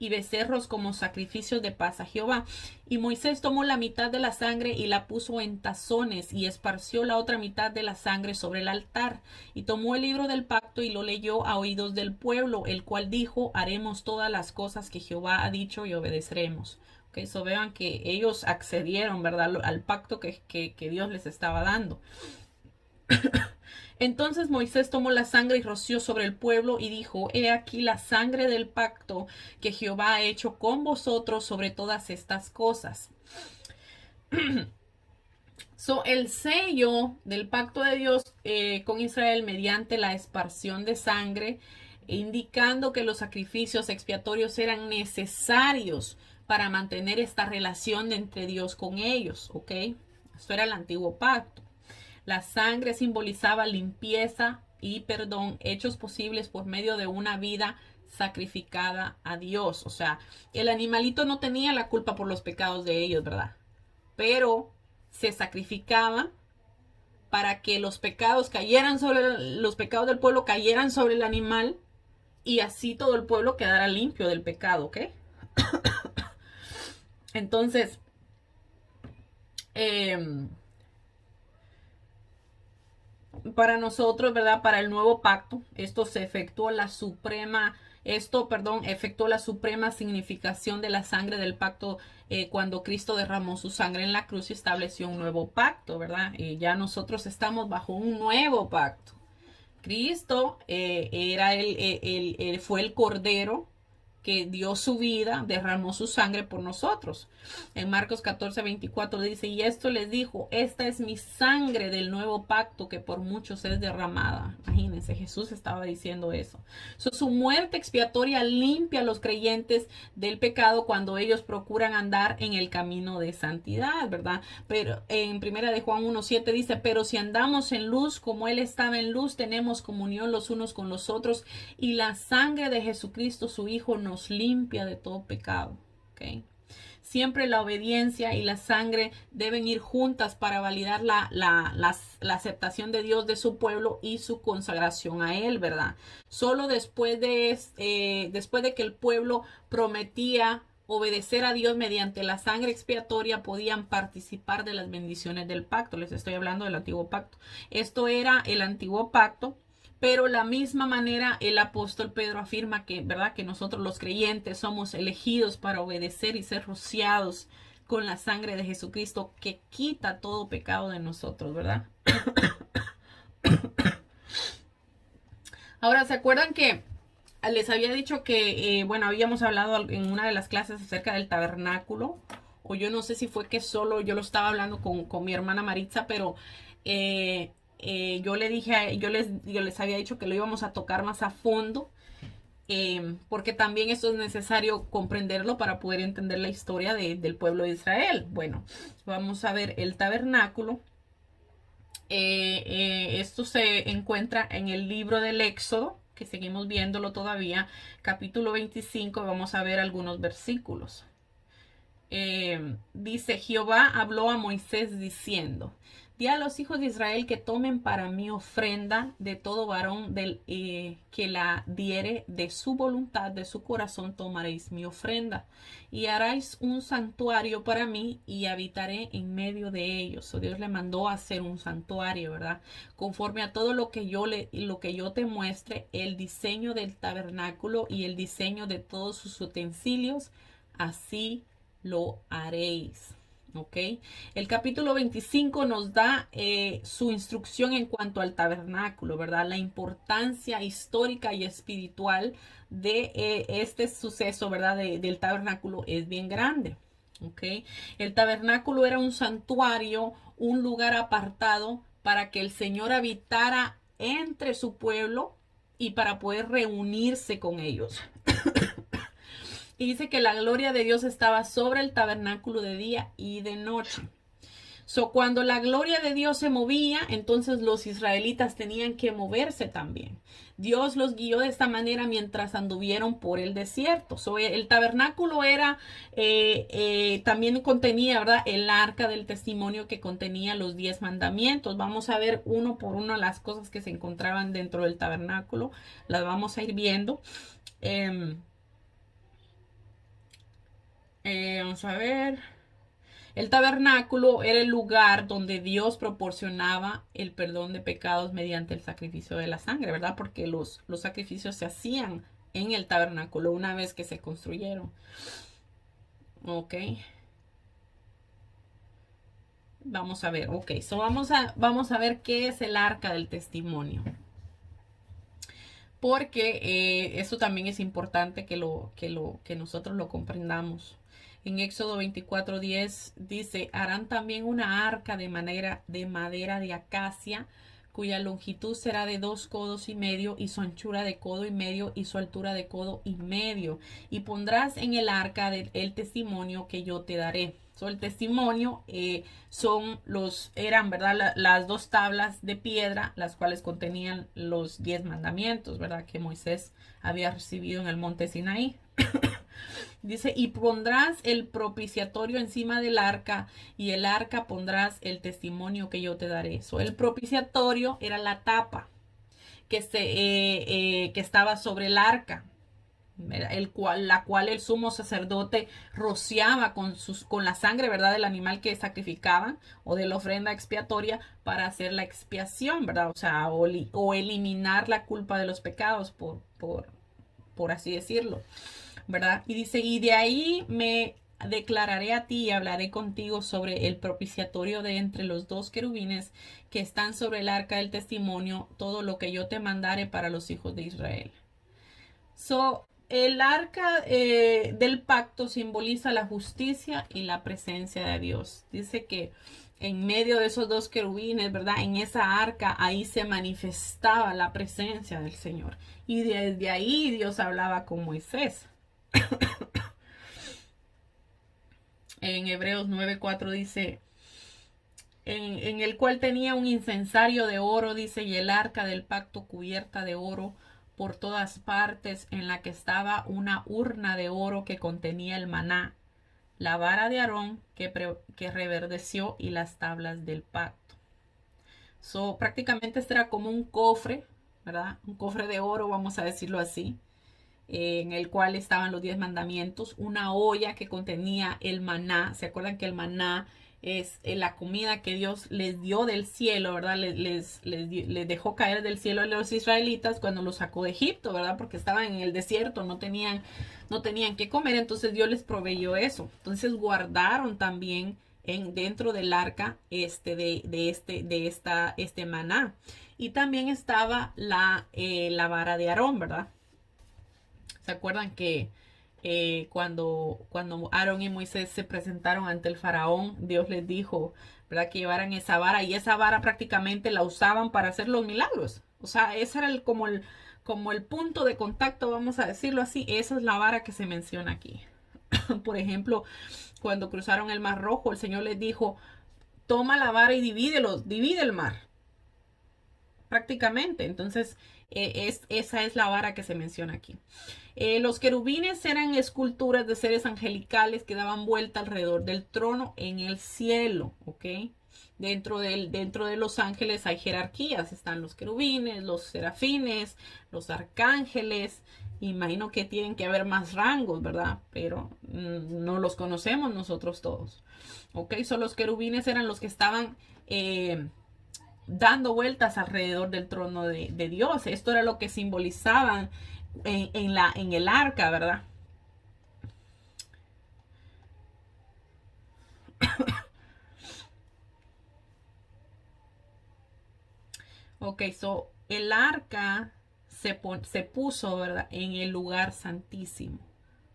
[SPEAKER 1] becerros como sacrificios de paz a Jehová. Y Moisés tomó la mitad de la sangre y la puso en tazones y esparció la otra mitad de la sangre sobre el altar. Y tomó el libro del pacto y lo leyó a oídos del pueblo, el cual dijo, haremos todas las cosas que Jehová ha dicho y obedeceremos. Eso vean que ellos accedieron, ¿verdad? Al pacto que Dios les estaba dando. Entonces Moisés tomó la sangre y roció sobre el pueblo y dijo, he aquí la sangre del pacto que Jehová ha hecho con vosotros sobre todas estas cosas. El sello del pacto de Dios con Israel mediante la esparción de sangre, indicando que los sacrificios expiatorios eran necesarios para mantener esta relación entre Dios con ellos, ¿ok? Esto era el antiguo pacto. La sangre simbolizaba limpieza y perdón hechos posibles por medio de una vida sacrificada a Dios. O sea, el animalito no tenía la culpa por los pecados de ellos, ¿verdad? Pero se sacrificaba para que los pecados los pecados del pueblo cayeran sobre el animal y así todo el pueblo quedara limpio del pecado, ¿ok? Entonces, para nosotros, ¿verdad? Para el nuevo pacto, efectuó la suprema significación de la sangre del pacto cuando Cristo derramó su sangre en la cruz y estableció un nuevo pacto, ¿verdad? Ya nosotros estamos bajo un nuevo pacto. Cristo fue el cordero que dio su vida, derramó su sangre por nosotros. En Marcos 14, 24 dice, y esto les dijo, esta es mi sangre del nuevo pacto que por muchos es derramada. Imagínense, Jesús estaba diciendo eso. Su muerte expiatoria limpia a los creyentes del pecado cuando ellos procuran andar en el camino de santidad, ¿verdad? Pero en primera de Juan 1:7 dice, pero si andamos en luz como Él estaba en luz, tenemos comunión los unos con los otros y la sangre de Jesucristo, su Hijo, nos limpia de todo pecado. ¿Okay? Siempre la obediencia y la sangre deben ir juntas para validar la aceptación de Dios de su pueblo y su consagración a Él, ¿verdad? Solo después de que el pueblo prometía obedecer a Dios mediante la sangre expiatoria podían participar de las bendiciones del pacto. Les estoy hablando del antiguo pacto. Esto era el antiguo pacto. Pero la misma manera el apóstol Pedro afirma que, ¿verdad? Que nosotros los creyentes somos elegidos para obedecer y ser rociados con la sangre de Jesucristo que quita todo pecado de nosotros, ¿verdad? Ahora, ¿se acuerdan que les había dicho que, bueno, habíamos hablado en una de las clases acerca del tabernáculo? O yo no sé si fue que solo yo lo estaba hablando con mi hermana Maritza, pero yo le dije, yo les había dicho que lo íbamos a tocar más a fondo, porque también esto es necesario comprenderlo para poder entender la historia del pueblo de Israel. Bueno, vamos a ver el tabernáculo. Esto se encuentra en el libro del Éxodo, que seguimos viéndolo todavía, capítulo 25, vamos a ver algunos versículos. Dice, Jehová habló a Moisés diciendo, di a los hijos de Israel que tomen para mí ofrenda de todo varón que la diere de su voluntad, de su corazón tomaréis mi ofrenda y haráis un santuario para mí y habitaré en medio de ellos. Dios le mandó a hacer un santuario, ¿verdad? Conforme a todo lo que yo te muestre, el diseño del tabernáculo y el diseño de todos sus utensilios, así lo haréis. ¿Ok? El capítulo 25 nos da su instrucción en cuanto al tabernáculo, ¿verdad? La importancia histórica y espiritual de este suceso, ¿verdad? Del tabernáculo es bien grande. ¿Ok? El tabernáculo era un santuario, un lugar apartado para que el Señor habitara entre su pueblo y para poder reunirse con ellos. Y dice que la gloria de Dios estaba sobre el tabernáculo de día y de noche. Cuando la gloria de Dios se movía, entonces los israelitas tenían que moverse también. Dios los guió de esta manera mientras anduvieron por el desierto. El tabernáculo era, también contenía, ¿verdad? El arca del testimonio que contenía los 10 mandamientos. Vamos a ver uno por uno las cosas que se encontraban dentro del tabernáculo. Las vamos a ir viendo. Vamos a ver. El tabernáculo era el lugar donde Dios proporcionaba el perdón de pecados mediante el sacrificio de la sangre, ¿verdad? Porque los sacrificios se hacían en el tabernáculo una vez que se construyeron. Ok. Vamos a ver, ok. Vamos a ver qué es el arca del testimonio. Porque eso también es importante que nosotros lo comprendamos. En Éxodo 24:10 dice, harán también una arca de madera de acacia, cuya longitud será de 2 codos y medio, y su anchura de codo y medio, y su altura de codo y medio. Y pondrás en el arca el testimonio que yo te daré. El testimonio eran, ¿verdad? Las 2 tablas de piedra, las cuales contenían los 10 mandamientos, ¿verdad? Que Moisés había recibido en el monte Sinaí. Dice, y pondrás el propiciatorio encima del arca, y el arca pondrás el testimonio que yo te daré. El propiciatorio era la tapa que estaba sobre el arca, la cual el sumo sacerdote rociaba con la sangre, ¿verdad? Del animal que sacrificaban o de la ofrenda expiatoria para hacer la expiación, ¿verdad? O sea, o eliminar la culpa de los pecados, por así decirlo, ¿verdad? Y dice, y de ahí me declararé a ti y hablaré contigo sobre el propiciatorio de entre los 2 querubines que están sobre el arca del testimonio, todo lo que yo te mandare para los hijos de Israel. El arca del pacto simboliza la justicia y la presencia de Dios. Dice que en medio de esos 2 querubines, ¿verdad? En esa arca, ahí se manifestaba la presencia del Señor. Y desde ahí Dios hablaba con Moisés. En Hebreos 9:4 dice, en el cual tenía un incensario de oro, dice, y el arca del pacto cubierta de oro por todas partes, en la que estaba una urna de oro que contenía el maná, la vara de Aarón que reverdeció y las tablas del pacto. Prácticamente este era como un cofre, ¿verdad? Un cofre de oro, vamos a decirlo así, en el cual estaban los 10 mandamientos, una olla que contenía el maná. ¿Se acuerdan que el maná es la comida que Dios les dio del cielo, ¿verdad? Les dejó caer del cielo a los israelitas cuando los sacó de Egipto, ¿verdad? Porque estaban en el desierto, no tenían que comer, entonces Dios les proveyó eso. Entonces guardaron también dentro del arca este maná. Y también estaba la vara de Aarón, ¿verdad? ¿Se acuerdan que cuando Aarón y Moisés se presentaron ante el faraón, Dios les dijo, ¿verdad? Que llevaran esa vara, y esa vara prácticamente la usaban para hacer los milagros? O sea, ese era como el punto de contacto, vamos a decirlo así. Esa es la vara que se menciona aquí. Por ejemplo, cuando cruzaron el Mar Rojo, el Señor les dijo, toma la vara y divide el mar. Prácticamente. Entonces, esa es la vara que se menciona aquí. Los querubines eran esculturas de seres angelicales que daban vuelta alrededor del trono en el cielo, ¿ok? Dentro de los ángeles hay jerarquías. Están los querubines, los serafines, los arcángeles. Imagino que tienen que haber más rangos, ¿verdad? Pero no los conocemos nosotros todos. ¿Ok? So, los querubines eran los que estaban dando vueltas alrededor del trono de Dios. Esto era lo que simbolizaban en el arca, ¿verdad? Ok, so el arca se puso, ¿verdad? En el lugar santísimo,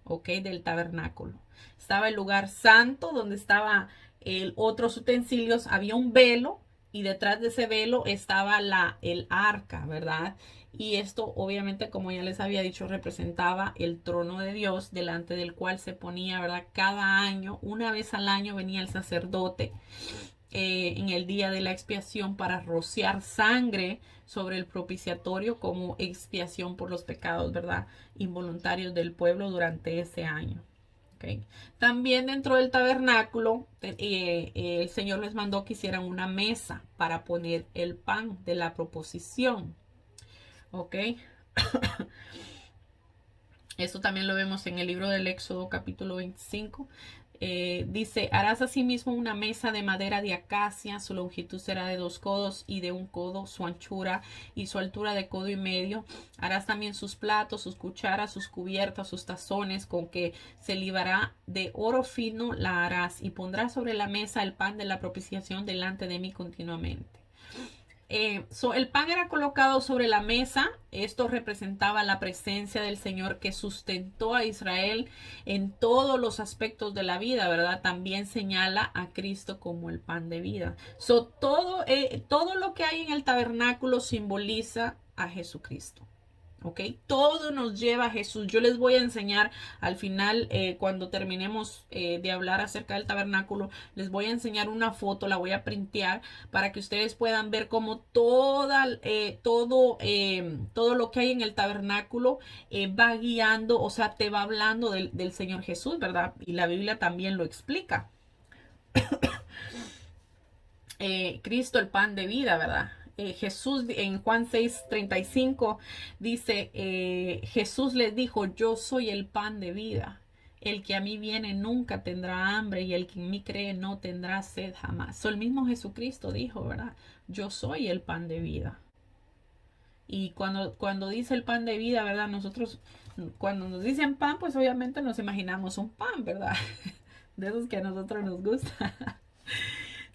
[SPEAKER 1] ok, del tabernáculo. Estaba el lugar santo donde estaba otros utensilios, había un velo y detrás de ese velo estaba el arca, ¿verdad? Y esto obviamente, como ya les había dicho, representaba el trono de Dios delante del cual se ponía, ¿verdad? Cada año, una vez al año venía el sacerdote en el día de la expiación para rociar sangre sobre el propiciatorio como expiación por los pecados, ¿verdad? Involuntarios del pueblo durante ese año. Okay. También dentro del tabernáculo, el Señor les mandó que hicieran una mesa para poner el pan de la proposición. Ok. Esto también lo vemos en el libro del Éxodo capítulo 25. Dice, harás asimismo una mesa de madera de acacia, su longitud será de 2 codos y de 1 codo su anchura y su altura de codo y medio. Harás también sus platos, sus cucharas, sus cubiertas, sus tazones, con que se libará de oro fino la harás, y pondrás sobre la mesa el pan de la propiciación delante de mí continuamente. El pan era colocado sobre la mesa. Esto representaba la presencia del Señor que sustentó a Israel en todos los aspectos de la vida, ¿verdad? También señala a Cristo como el pan de vida. Todo lo que hay en el tabernáculo simboliza a Jesucristo. ¿Ok? Todo nos lleva a Jesús. Yo les voy a enseñar al final, cuando terminemos de hablar acerca del tabernáculo, les voy a enseñar una foto, la voy a printear para que ustedes puedan ver cómo todo lo que hay en el tabernáculo va guiando, o sea, te va hablando del Señor Jesús, ¿verdad? Y la Biblia también lo explica. Cristo, el pan de vida, ¿verdad? Jesús en Juan 6:35 dice, Jesús les dijo, yo soy el pan de vida. El que a mí viene nunca tendrá hambre, y el que en mí cree no tendrá sed jamás. El mismo Jesucristo dijo, ¿verdad? Yo soy el pan de vida. Y cuando dice el pan de vida, ¿verdad? Nosotros, cuando nos dicen pan, pues obviamente nos imaginamos un pan, ¿verdad? De esos que a nosotros nos gusta.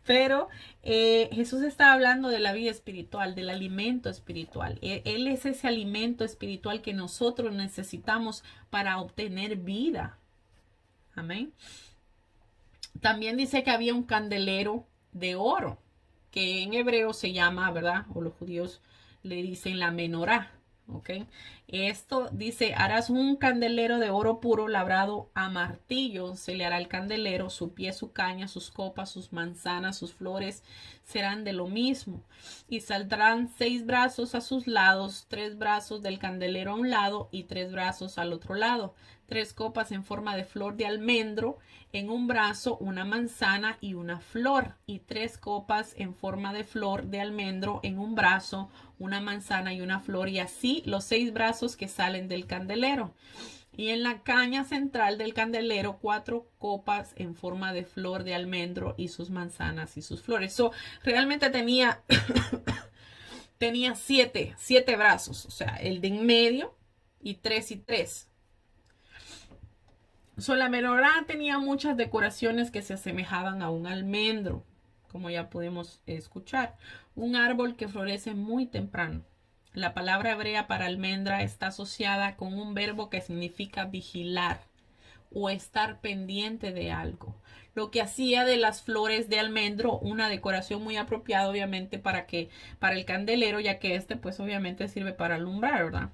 [SPEAKER 1] Pero Jesús está hablando de la vida espiritual, del alimento espiritual. Él es ese alimento espiritual que nosotros necesitamos para obtener vida. Amén. También dice que había un candelero de oro, que en hebreo se llama, ¿verdad? O los judíos le dicen la menorá. ¿Ok? Esto dice, harás un candelero de oro puro labrado a martillo, se le hará el candelero, su pie, su caña, sus copas, sus manzanas, sus flores serán de lo mismo, y saldrán 6 brazos a sus lados, 3 brazos del candelero a un lado y 3 brazos al otro lado, 3 copas en forma de flor de almendro, en un brazo una manzana y una flor, y 3 copas en forma de flor de almendro, en un brazo una manzana y una flor, y así los 6 brazos que salen del candelero. Y en la caña central del candelero, 4 copas en forma de flor de almendro y sus manzanas y sus flores. So, realmente tenía siete brazos, o sea, el de en medio y 3 y 3. So, la menorá tenía muchas decoraciones que se asemejaban a un almendro, como ya pudimos escuchar. Un árbol que florece muy temprano. La palabra hebrea para almendra está asociada con un verbo que significa vigilar o estar pendiente de algo. Lo que hacía de las flores de almendro una decoración muy apropiada, obviamente, para el candelero, ya que este, pues, obviamente sirve para alumbrar, ¿verdad?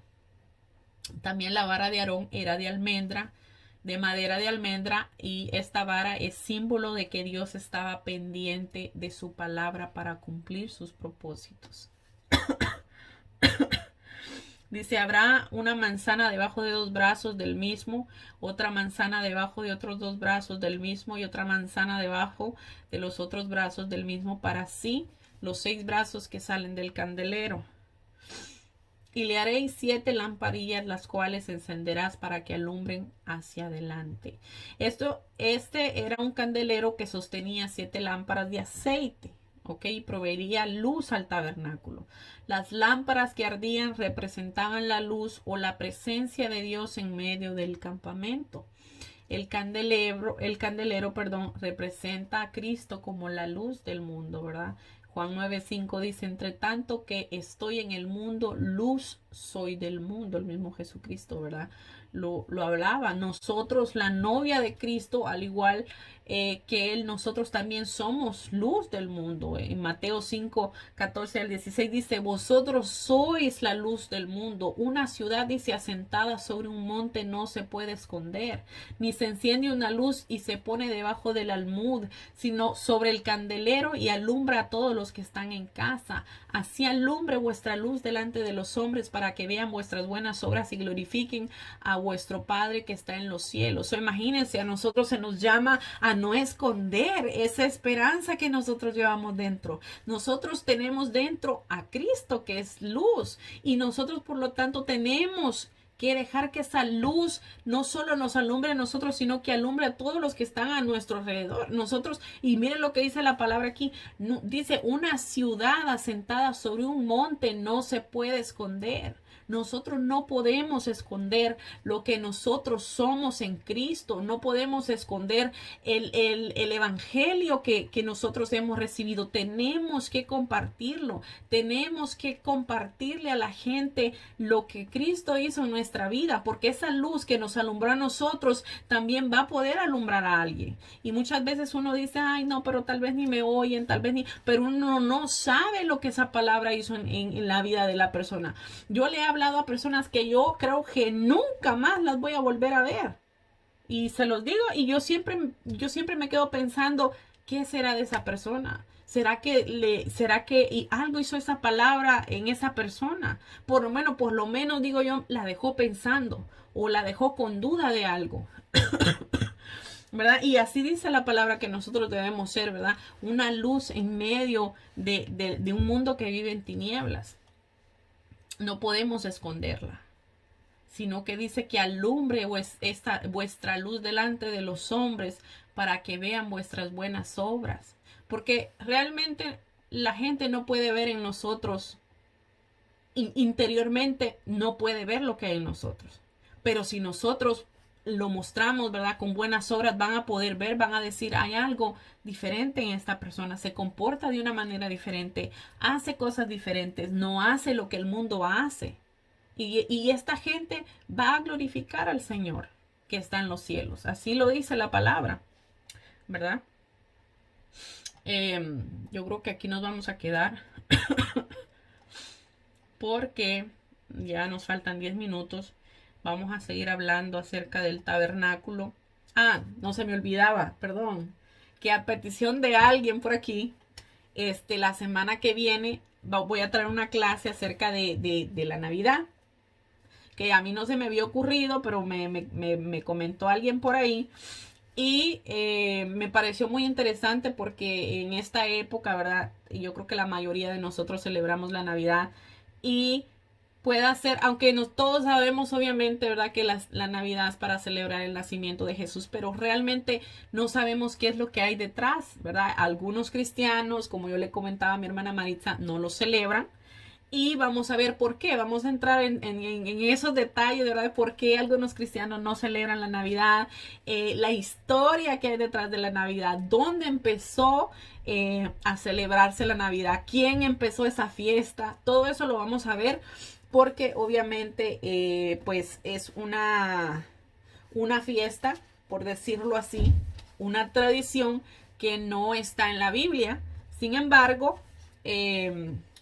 [SPEAKER 1] También la vara de Aarón era de almendra, de madera de almendra, y esta vara es símbolo de que Dios estaba pendiente de su palabra para cumplir sus propósitos. Dice, habrá una manzana debajo de 2 brazos del mismo, otra manzana debajo de otros 2 brazos del mismo y otra manzana debajo de los otros brazos del mismo, para sí los 6 brazos que salen del candelero. Y le haréis 7 lamparillas, las cuales encenderás para que alumbren hacia adelante. Este era un candelero que sostenía 7 lámparas de aceite. ¿Ok? Proveería luz al tabernáculo. Las lámparas que ardían representaban la luz o la presencia de Dios en medio del campamento. El candelero, representa a Cristo como la luz del mundo, ¿verdad? Juan 9:5 dice, entre tanto que estoy en el mundo, luz soy del mundo. El mismo Jesucristo, ¿verdad? Lo hablaba. Nosotros, la novia de Cristo, al igual que Él, nosotros también somos luz del mundo. En Mateo 5:14-16 dice, vosotros sois la luz del mundo. Una ciudad, dice, asentada sobre un monte no se puede esconder, ni se enciende una luz y se pone debajo del almud, sino sobre el candelero y alumbra a todos los que están en casa. Así alumbre vuestra luz delante de los hombres para que vean vuestras buenas obras y glorifiquen a vuestro Padre que está en los cielos. Imagínense, a nosotros se nos llama a no esconder esa esperanza que nosotros llevamos dentro. Nosotros tenemos dentro a Cristo, que es luz, y nosotros por lo tanto tenemos que dejar que esa luz no solo nos alumbre a nosotros, sino que alumbre a todos los que están a nuestro alrededor. Nosotros, y miren lo que dice la palabra aquí, dice, una ciudad asentada sobre un monte no se puede esconder. Nosotros no podemos esconder lo que nosotros somos en Cristo. No podemos esconder el evangelio que nosotros hemos recibido. Tenemos que compartirlo. Tenemos que compartirle a la gente lo que Cristo hizo en nuestra vida, porque esa luz que nos alumbró a nosotros también va a poder alumbrar a alguien. Y muchas veces uno dice, ay no, pero tal vez ni me oyen, tal vez ni, pero uno no sabe lo que esa palabra hizo en la vida de la persona. Yo le he hablado a personas que yo creo que nunca más las voy a volver a ver. Y se los digo, y yo siempre me quedo pensando, ¿qué será de esa persona? ¿Será que algo hizo esa palabra en esa persona? Por lo menos digo yo, la dejó pensando o la dejó con duda de algo. ¿Verdad? Y así dice la palabra que nosotros debemos ser, ¿verdad? Una luz en medio de un mundo que vive en tinieblas. No podemos esconderla, sino que dice que alumbre vuestra luz delante de los hombres para que vean vuestras buenas obras. Porque realmente la gente no puede ver en nosotros, interiormente no puede ver lo que hay en nosotros. Pero si nosotros lo mostramos, ¿verdad? Con buenas obras, van a poder ver, van a decir, hay algo diferente en esta persona, se comporta de una manera diferente, hace cosas diferentes, no hace lo que el mundo hace. Y esta gente va a glorificar al Señor que está en los cielos. Así lo dice la palabra, ¿verdad? Yo creo que aquí nos vamos a quedar porque ya nos faltan 10 minutos. Vamos a seguir hablando acerca del tabernáculo. Ah, no se me olvidaba, perdón, que a petición de alguien por aquí, la semana que viene voy a traer una clase acerca de la Navidad, que a mí no se me había ocurrido, pero me comentó alguien por ahí. Y me pareció muy interesante porque en esta época, ¿verdad? Yo creo que la mayoría de nosotros celebramos la Navidad y pueda ser, aunque todos sabemos obviamente, ¿verdad? Que la Navidad es para celebrar el nacimiento de Jesús, pero realmente no sabemos qué es lo que hay detrás, ¿verdad? Algunos cristianos, como yo le comentaba a mi hermana Maritza, no lo celebran. Y vamos a ver por qué. Vamos a entrar en esos detalles, ¿verdad? De por qué algunos cristianos no celebran la Navidad, la historia que hay detrás de la Navidad, dónde empezó a celebrarse la Navidad, quién empezó esa fiesta. Todo eso lo vamos a ver porque obviamente pues es una fiesta, por decirlo así, una tradición que no está en la Biblia. Sin embargo,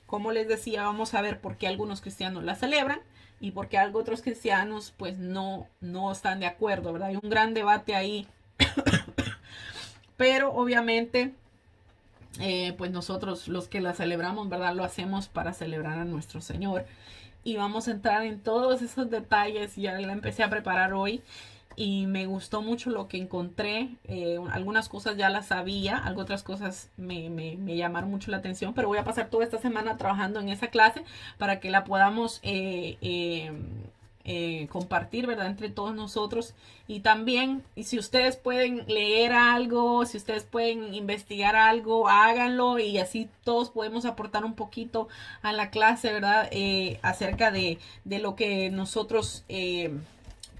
[SPEAKER 1] como les decía, vamos a ver por qué algunos cristianos la celebran y por qué otros cristianos pues no están de acuerdo, ¿verdad? Hay un gran debate ahí, pero obviamente pues nosotros los que la celebramos, ¿verdad? Lo hacemos para celebrar a nuestro Señor. Y vamos a entrar en todos esos detalles. Ya la empecé a preparar hoy y me gustó mucho lo que encontré. Algunas cosas ya las sabía, otras cosas me llamaron mucho la atención, pero voy a pasar toda esta semana trabajando en esa clase para que la podamos compartir, ¿verdad? Entre todos nosotros. Y también, y si ustedes pueden leer algo, si ustedes pueden investigar algo, háganlo y así todos podemos aportar un poquito a la clase, ¿verdad? Acerca de lo que nosotros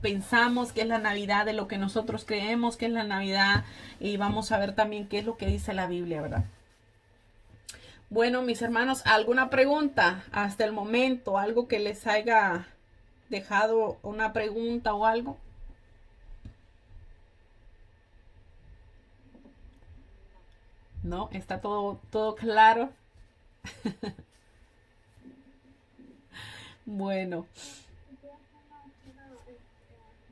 [SPEAKER 1] pensamos que es la Navidad, de lo que nosotros creemos que es la Navidad, y vamos a ver también qué es lo que dice la Biblia, ¿verdad? Bueno, mis hermanos, ¿alguna pregunta hasta el momento? ¿Algo que les haya dejado una pregunta o algo? ¿No? ¿Está todo claro? Bueno,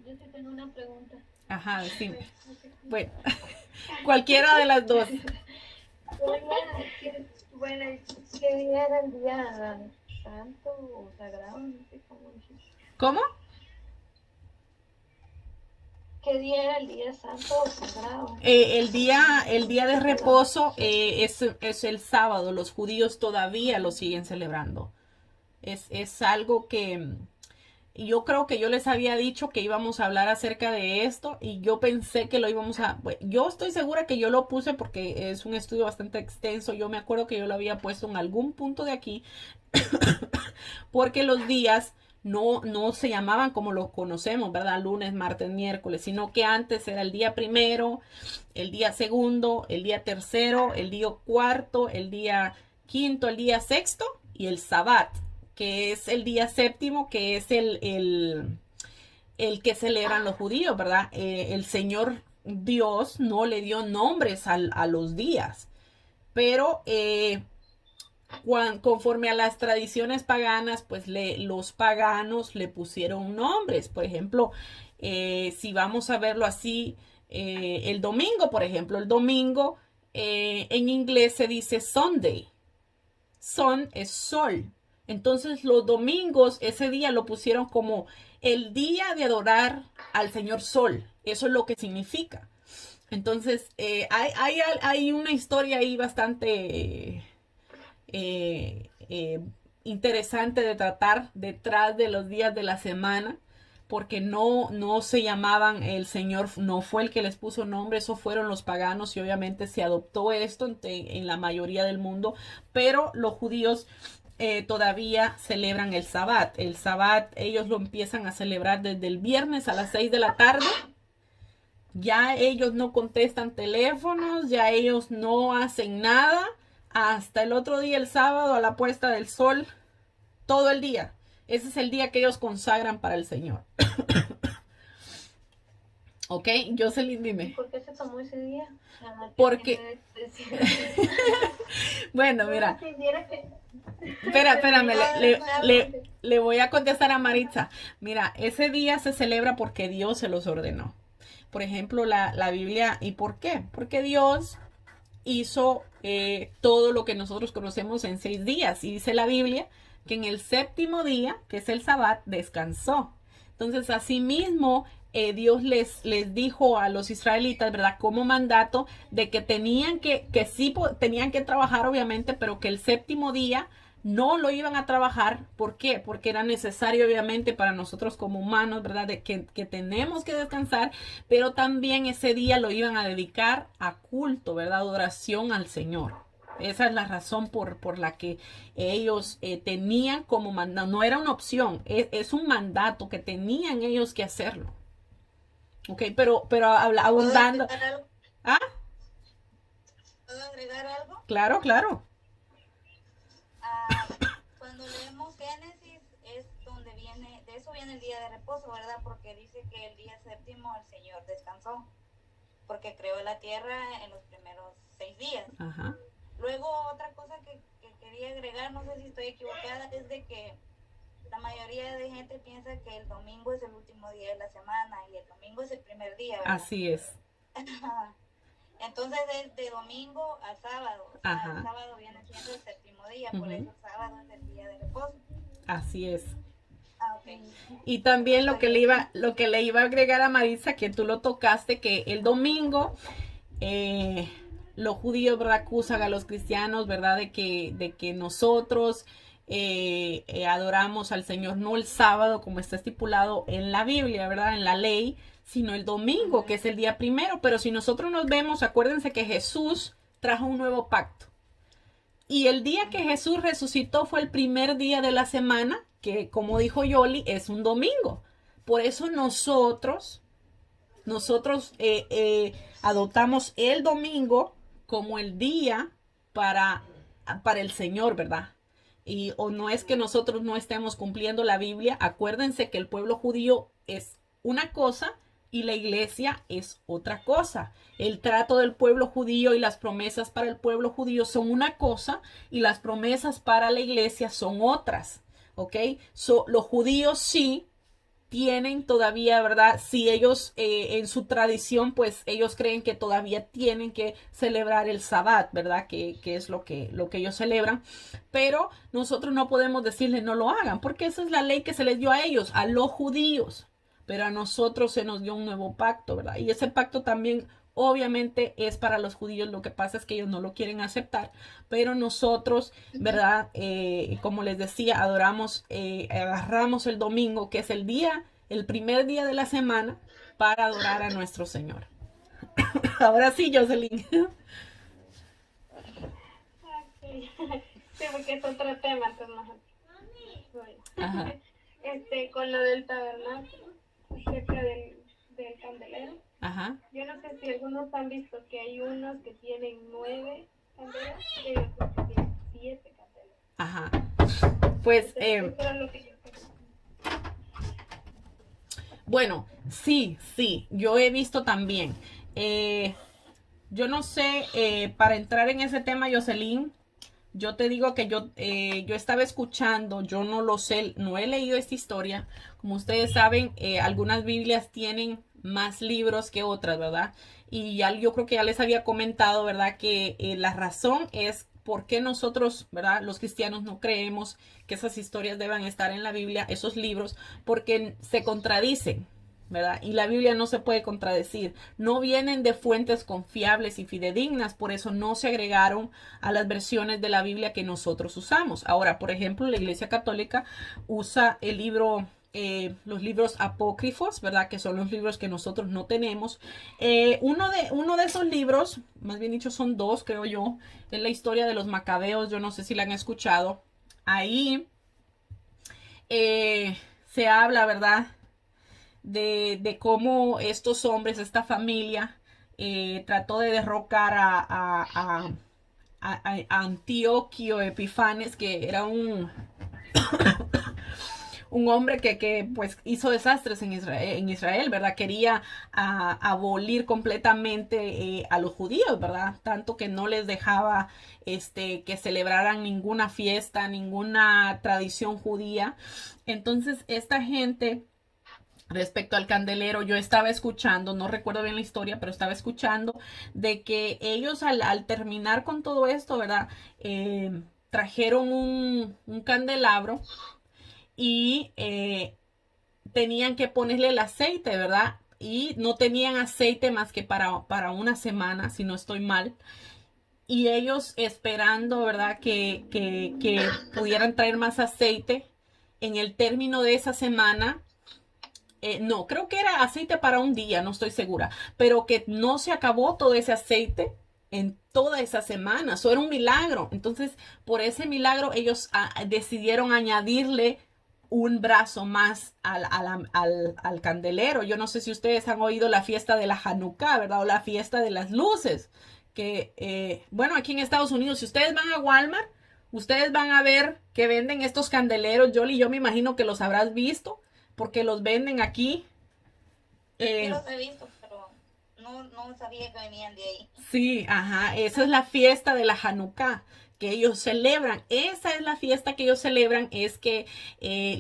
[SPEAKER 2] Yo sí tengo una pregunta.
[SPEAKER 1] ajá, decime. Bueno, cualquiera de las dos.
[SPEAKER 2] Bueno, ¿qué día era el día santo o sagrado? No sé cómo decir.
[SPEAKER 1] ¿Cómo?
[SPEAKER 2] ¿Qué día era el día santo o sagrado?
[SPEAKER 1] El día de reposo es el sábado. Los judíos todavía lo siguen celebrando. Es algo que yo creo que yo les había dicho que íbamos a hablar acerca de esto y yo pensé que lo íbamos a... Yo estoy segura que yo lo puse porque es un estudio bastante extenso. Yo me acuerdo que yo lo había puesto en algún punto de aquí porque los días no se llamaban como los conocemos, ¿verdad? Lunes, martes, miércoles, sino que antes era el día primero, el día segundo, el día tercero, el día cuarto, el día quinto, el día sexto y el sabbat, que es el día séptimo, que es el que celebran los judíos, ¿verdad? El Señor Dios no le dio nombres a los días, pero conforme a las tradiciones paganas, pues los paganos le pusieron nombres. Por ejemplo, si vamos a verlo así, el domingo, por ejemplo, el domingo en inglés se dice Sunday. Sun es sol. Entonces los domingos, ese día lo pusieron como el día de adorar al Señor Sol. Eso es lo que significa. Entonces, hay una historia ahí bastante interesante de tratar detrás de los días de la semana, porque no se llamaban, el Señor no fue el que les puso nombre, eso fueron los paganos y obviamente se adoptó esto en la mayoría del mundo, pero los judíos todavía celebran el Sabbat. El Sabbat ellos lo empiezan a celebrar desde el viernes a las 6 de la tarde. Ya ellos no contestan teléfonos, ya ellos no hacen nada hasta el otro día, el sábado, a la puesta del sol, todo el día. Ese es el día que ellos consagran para el Señor. ¿Ok? Jocelyn, dime.
[SPEAKER 2] ¿Por qué se tomó ese día?
[SPEAKER 1] Porque... bueno, mira. Espérame, le voy a contestar a Maritza. Mira, ese día se celebra porque Dios se los ordenó. Por ejemplo, la Biblia, ¿y por qué? Porque Dios hizo todo lo que nosotros conocemos en 6 días. Y dice la Biblia que en el séptimo día, que es el Sabbat, descansó. Entonces, asimismo, Dios les dijo a los israelitas, ¿verdad? Como mandato de que tenían que sí tenían que trabajar, obviamente, pero que el séptimo día no lo iban a trabajar. ¿Por qué? Porque era necesario obviamente para nosotros como humanos, ¿verdad? De que tenemos que descansar, pero también ese día lo iban a dedicar a culto, ¿verdad? Adoración al Señor. Esa es la razón por la que ellos tenían como mandato. No era una opción, es un mandato que tenían ellos que hacerlo. Ok, pero
[SPEAKER 2] ¿Puedo
[SPEAKER 1] abundando.
[SPEAKER 2] agregar algo?
[SPEAKER 1] Ah,
[SPEAKER 2] ¿Puedo agregar algo?
[SPEAKER 1] claro, claro.
[SPEAKER 2] Ah, cuando leemos Génesis es donde viene, de eso viene el día de reposo, ¿verdad? Porque dice que el día séptimo el Señor descansó, porque creó la tierra en los primeros 6 días.
[SPEAKER 1] Ajá.
[SPEAKER 2] Luego otra cosa que quería agregar, no sé si estoy equivocada, es de que la mayoría de gente piensa que el domingo es el último día de la semana y el domingo es el primer día, ¿verdad?
[SPEAKER 1] Así es.
[SPEAKER 2] Entonces es de domingo a sábado, o sea, el
[SPEAKER 1] Ajá.
[SPEAKER 2] sábado viene siendo el séptimo día, por
[SPEAKER 1] Ujú.
[SPEAKER 2] eso el sábado es el día de reposo.
[SPEAKER 1] Así es.
[SPEAKER 2] Ah, ok.
[SPEAKER 1] Y también
[SPEAKER 2] Eso yo.
[SPEAKER 1] lo que le iba a agregar a Marisa, que tú lo tocaste, que el domingo eh, los judíos, ¿verdad? Acusan a los cristianos, ¿verdad? De que nosotros adoramos al Señor no el sábado como está estipulado en la Biblia, ¿verdad? En la ley, sino el domingo, que es el día primero. Pero si nosotros nos vemos, acuérdense que Jesús trajo un nuevo pacto. Y el día que Jesús resucitó fue el primer día de la semana, que como dijo Yoli, es un domingo. Por eso nosotros adoptamos el domingo como el día para, para el Señor, ¿verdad? Y o no es que nosotros no estemos cumpliendo la Biblia. Acuérdense que el pueblo judío es una cosa y la iglesia es otra cosa. El trato del pueblo judío y las promesas para el pueblo judío son una cosa y las promesas para la iglesia son otras. ¿Ok? Los judíos sí tienen todavía, ¿verdad? Si ellos en su tradición, pues ellos creen que todavía tienen que celebrar el Sabbat, ¿verdad? Que es lo que ellos celebran. Pero nosotros no podemos decirles no lo hagan, porque esa es la ley que se les dio a ellos, a los judíos. Pero a nosotros se nos dio un nuevo pacto, ¿verdad? Y ese pacto también obviamente es para los judíos, lo que pasa es que ellos no lo quieren aceptar, pero nosotros, ¿verdad? Como les decía, adoramos, agarramos el domingo, que es el día, el primer día de la semana, para adorar a nuestro Señor. Ahora sí, Jocelyn.
[SPEAKER 3] Okay. Sí, porque es otro tema, entonces mejor voy.
[SPEAKER 1] Ajá,
[SPEAKER 3] Con lo del tabernáculo, acerca del candelero.
[SPEAKER 1] ajá,
[SPEAKER 3] Yo no sé si algunos han visto que hay unos que tienen 9 candelas y hay otros que tienen 7 candelas.
[SPEAKER 1] ajá. Pues,
[SPEAKER 3] Entonces, eso era lo que yo quería.
[SPEAKER 1] bueno, sí, sí, yo he visto también. Eh, yo no sé, para entrar en ese tema, Jocelyn, yo te digo que yo estaba escuchando, yo no lo sé, no he leído esta historia. Como ustedes saben, algunas Biblias tienen más libros que otras, ¿verdad? Y ya, yo creo que ya les había comentado, ¿verdad? Que la razón es por qué nosotros, ¿verdad? Los cristianos no creemos que esas historias deban estar en la Biblia, esos libros, porque se contradicen. ¿Verdad? Y la Biblia no se puede contradecir. No vienen de fuentes confiables y fidedignas, por eso no se agregaron a las versiones de la Biblia que nosotros usamos. Ahora, por ejemplo, la Iglesia Católica usa el libro, los libros apócrifos, ¿verdad? Que son los libros que nosotros no tenemos. Uno de esos libros, más bien dicho, son dos, creo yo, es la historia de los macabeos. Yo no sé si la han escuchado. Ahí se habla, ¿verdad? De cómo estos hombres, esta familia, trató de derrocar a Antioquio Epifanes, que era un hombre que pues hizo desastres en Israel, ¿verdad? Quería abolir completamente a los judíos, ¿verdad? Tanto que no les dejaba que celebraran ninguna fiesta, ninguna tradición judía. Entonces, esta gente respecto al candelero, yo estaba escuchando, no recuerdo bien la historia, pero estaba escuchando de que ellos al terminar con todo esto, ¿verdad? Trajeron un candelabro y tenían que ponerle el aceite, ¿verdad? Y no tenían aceite más que para una semana, si no estoy mal. y ellos esperando, ¿verdad? Que pudieran traer más aceite. En el término de esa semana, no, creo que era aceite para un día, no estoy segura, pero que no se acabó todo ese aceite en toda esa semana. Eso era un milagro. Entonces, por ese milagro, ellos decidieron añadirle un brazo más al candelero. Yo no sé si ustedes han oído la fiesta de la Hanukkah, ¿verdad? O la fiesta de las luces. Que, bueno, aquí en Estados Unidos, si ustedes van a Walmart, ustedes van a ver que venden estos candeleros. Yo me imagino que los habrás visto porque los venden aquí.
[SPEAKER 2] Sí
[SPEAKER 1] Eh,
[SPEAKER 2] los he visto, pero no sabía que venían de ahí.
[SPEAKER 1] sí, ajá, esa es la fiesta de la Hanukkah que ellos celebran. Esa es la fiesta que ellos celebran, es que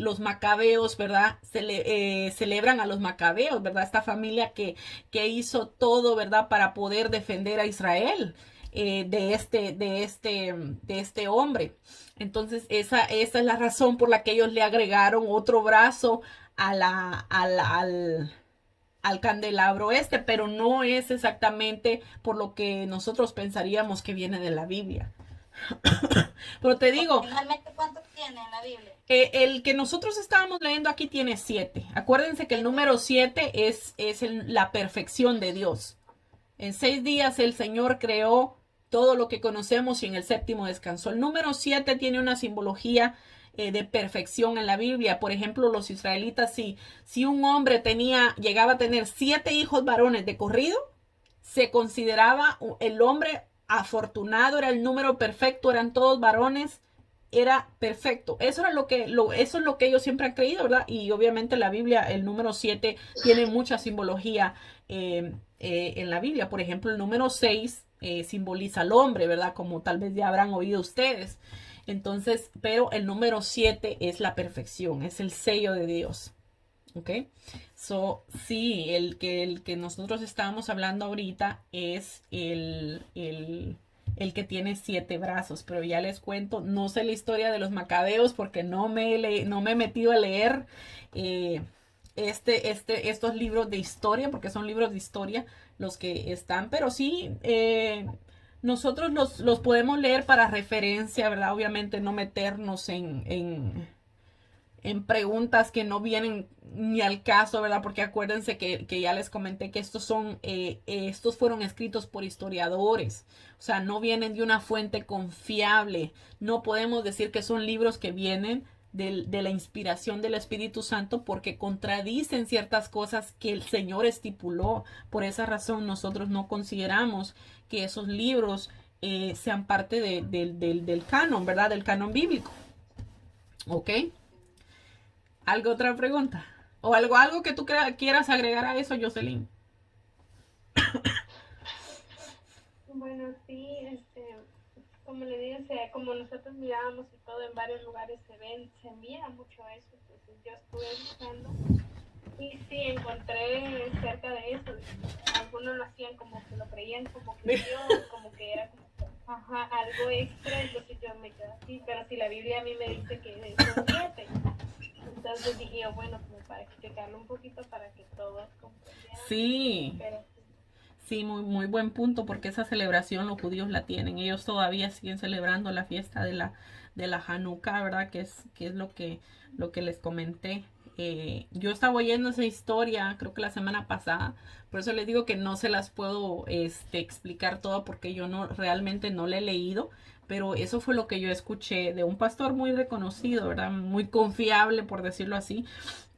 [SPEAKER 1] los macabeos, ¿verdad? Celebran a los macabeos, ¿verdad? Esta familia que hizo todo, ¿verdad? Para poder defender a Israel. De este hombre. Entonces, esa es la razón por la que ellos le agregaron otro brazo a al candelabro este, pero no es exactamente por lo que nosotros pensaríamos que viene de la Biblia. Pero te digo,
[SPEAKER 2] Originalmente, ¿cuántos tiene en la Biblia?
[SPEAKER 1] el que nosotros estábamos leyendo aquí tiene 7. Acuérdense que el número 7 es la perfección de Dios. En 6 días el Señor creó todo lo que conocemos y en el séptimo descansó. El número 7 tiene una simbología de perfección en la Biblia. Por ejemplo, los israelitas, si un hombre llegaba a tener 7 hijos varones de corrido, se consideraba el hombre afortunado, era el número perfecto, eran todos varones, era perfecto. Eso es lo que ellos siempre han creído, ¿verdad? Y obviamente la Biblia, el número 7 tiene mucha simbología en la Biblia. Por ejemplo, el número 6 simboliza al hombre, ¿verdad? Como tal vez ya habrán oído ustedes. Entonces, pero el número 7 es la perfección, es el sello de Dios. ¿Ok? So, sí, el que nosotros estábamos hablando ahorita es el que tiene 7 brazos, pero ya les cuento, no sé la historia de los macabeos porque no me he metido a leer eh, estos libros de historia, porque son libros de historia los que están, pero sí, nosotros los podemos leer para referencia, ¿verdad? Obviamente no meternos en preguntas que no vienen ni al caso, ¿verdad? Porque acuérdense que ya les comenté que estos fueron escritos por historiadores, o sea, no vienen de una fuente confiable, no podemos decir que son libros que vienen de la inspiración del Espíritu Santo porque contradicen ciertas cosas que el Señor estipuló. Por esa razón nosotros no consideramos que esos libros sean parte del canon, ¿verdad? Del canon bíblico. ¿Ok? ¿Algo otra pregunta? ¿O algo que tú quieras agregar a eso, Jocelyn?
[SPEAKER 3] Bueno, sí, como le digo, o sea, como nosotros mirábamos y todo en varios lugares se mira mucho eso, entonces yo estuve buscando y sí encontré cerca de eso, algunos lo hacían como que lo creían como que Dios, como que era como que, ajá, algo extra, entonces yo me quedé así, pero si la Biblia a mí me dice que son 7, entonces dije yo, bueno, como para explicarlo un poquito para que todos comprendieran,
[SPEAKER 1] Sí,
[SPEAKER 3] pero
[SPEAKER 1] sí, muy, muy buen punto, porque esa celebración los judíos la tienen. Ellos todavía siguen celebrando la fiesta de la Hanukkah, ¿verdad? Que es lo que les comenté. Yo estaba oyendo esa historia, creo que la semana pasada, por eso les digo que no se las puedo explicar todo porque yo realmente no la he leído, pero eso fue lo que yo escuché de un pastor muy reconocido, ¿verdad? Muy confiable, por decirlo así,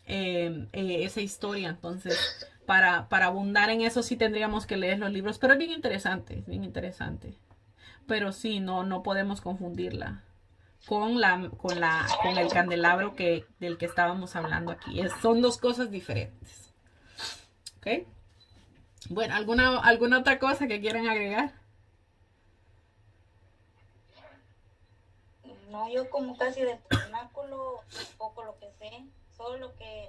[SPEAKER 1] esa historia. Entonces, para abundar en eso sí tendríamos que leer los libros, pero es bien interesante, es bien interesante. Pero sí, no podemos confundirla con el candelabro del que estábamos hablando aquí. Son dos cosas diferentes. ¿Ok? Bueno, ¿alguna otra cosa que quieran agregar?
[SPEAKER 2] No, yo como casi del tabernáculo, poco lo que sé, solo lo que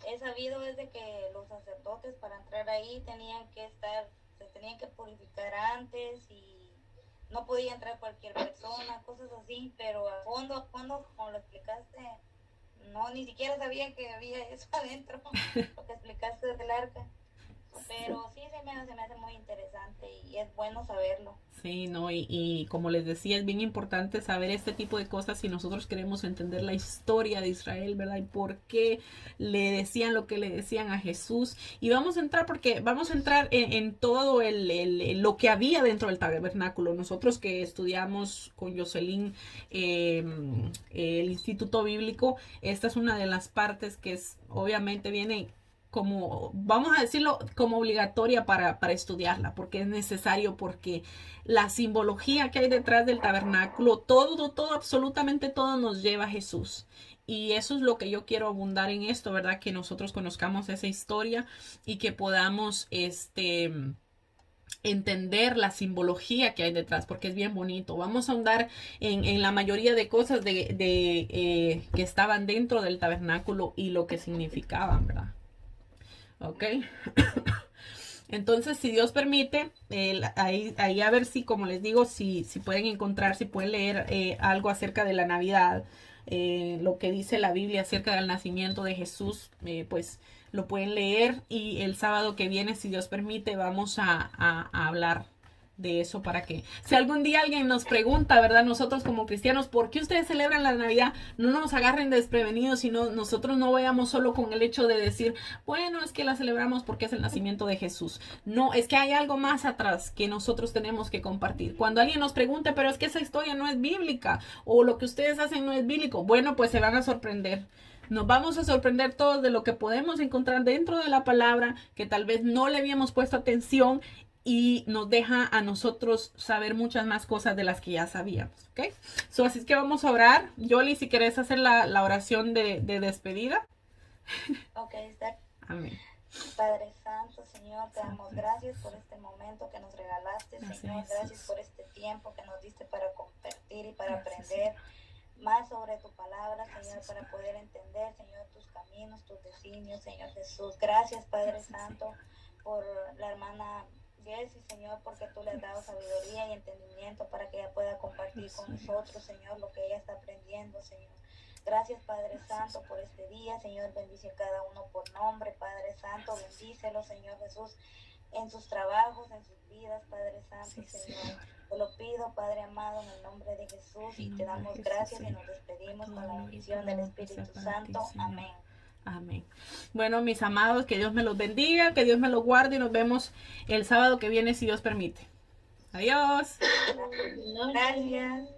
[SPEAKER 2] he sabido es de que los sacerdotes para entrar ahí se tenían que purificar antes y no podía entrar cualquier persona, cosas así, pero a fondo, como lo explicaste, no, ni siquiera sabía que había eso adentro, lo que explicaste del arca. pero sí se me hace muy interesante y es bueno saberlo.
[SPEAKER 1] Sí, no, y como les decía, es bien importante saber este tipo de cosas si nosotros queremos entender la historia de Israel, ¿verdad? Y por qué le decían lo que le decían a Jesús. Y vamos a entrar, porque vamos a entrar en todo lo que había dentro del tabernáculo. Nosotros que estudiamos con Jocelyn el Instituto Bíblico, esta es una de las partes que es, obviamente viene como, vamos a decirlo, como obligatoria para estudiarla, porque es necesario, porque la simbología que hay detrás del tabernáculo, todo, absolutamente todo nos lleva a Jesús. Y eso es lo que yo quiero abundar en esto, ¿verdad? Que nosotros conozcamos esa historia y que podamos, entender la simbología que hay detrás, porque es bien bonito. Vamos a ahondar en la mayoría de cosas que estaban dentro del tabernáculo y lo que significaban, ¿verdad? Ok. Entonces, si Dios permite, ahí a ver si, como les digo, si pueden encontrar, si pueden leer algo acerca de la Navidad, lo que dice la Biblia acerca del nacimiento de Jesús, pues lo pueden leer, y el sábado que viene, si Dios permite, vamos a hablar de eso, para que si algún día alguien nos pregunta, ¿verdad? Nosotros como cristianos, ¿por qué ustedes celebran la Navidad? No nos agarren desprevenidos, sino nosotros no vayamos solo con el hecho de decir, bueno, es que la celebramos porque es el nacimiento de Jesús. No, es que hay algo más atrás que nosotros tenemos que compartir. Cuando alguien nos pregunte, pero es que esa historia no es bíblica, o lo que ustedes hacen no es bíblico, bueno, pues se van a sorprender. Nos vamos a sorprender todos de lo que podemos encontrar dentro de la palabra, que tal vez no le habíamos puesto atención, y nos deja a nosotros saber muchas más cosas de las que ya sabíamos, ¿ok? Así es que vamos a orar. Yoli, si querés hacer la oración de despedida.
[SPEAKER 2] Ok, está.
[SPEAKER 1] Amén.
[SPEAKER 2] Padre Santo, Señor, te damos gracias por este momento que nos regalaste, Señor. Gracias por este tiempo que nos diste para compartir y para aprender más sobre tu palabra, Señor, para poder entender, Señor, tus caminos, tus designios, Señor Jesús. Gracias, Padre Santo, por la hermana Jessie, Señor, porque tú le has dado sabiduría y entendimiento para que ella pueda compartir con nosotros, Señor, lo que ella está aprendiendo, Señor. Gracias, Padre Santo, por este día, Señor. Bendice a cada uno por nombre, Padre Santo. Bendícelo, Señor Jesús, en sus trabajos, en sus vidas, Padre Santo, Señor. Te lo pido, Padre amado, en el nombre de Jesús, y te damos gracias y nos despedimos con la bendición del Espíritu Santo. Amén.
[SPEAKER 1] Amén. Bueno, mis amados, que Dios me los bendiga, que Dios me los guarde, y nos vemos el sábado que viene, si Dios permite. Adiós.
[SPEAKER 2] Gracias.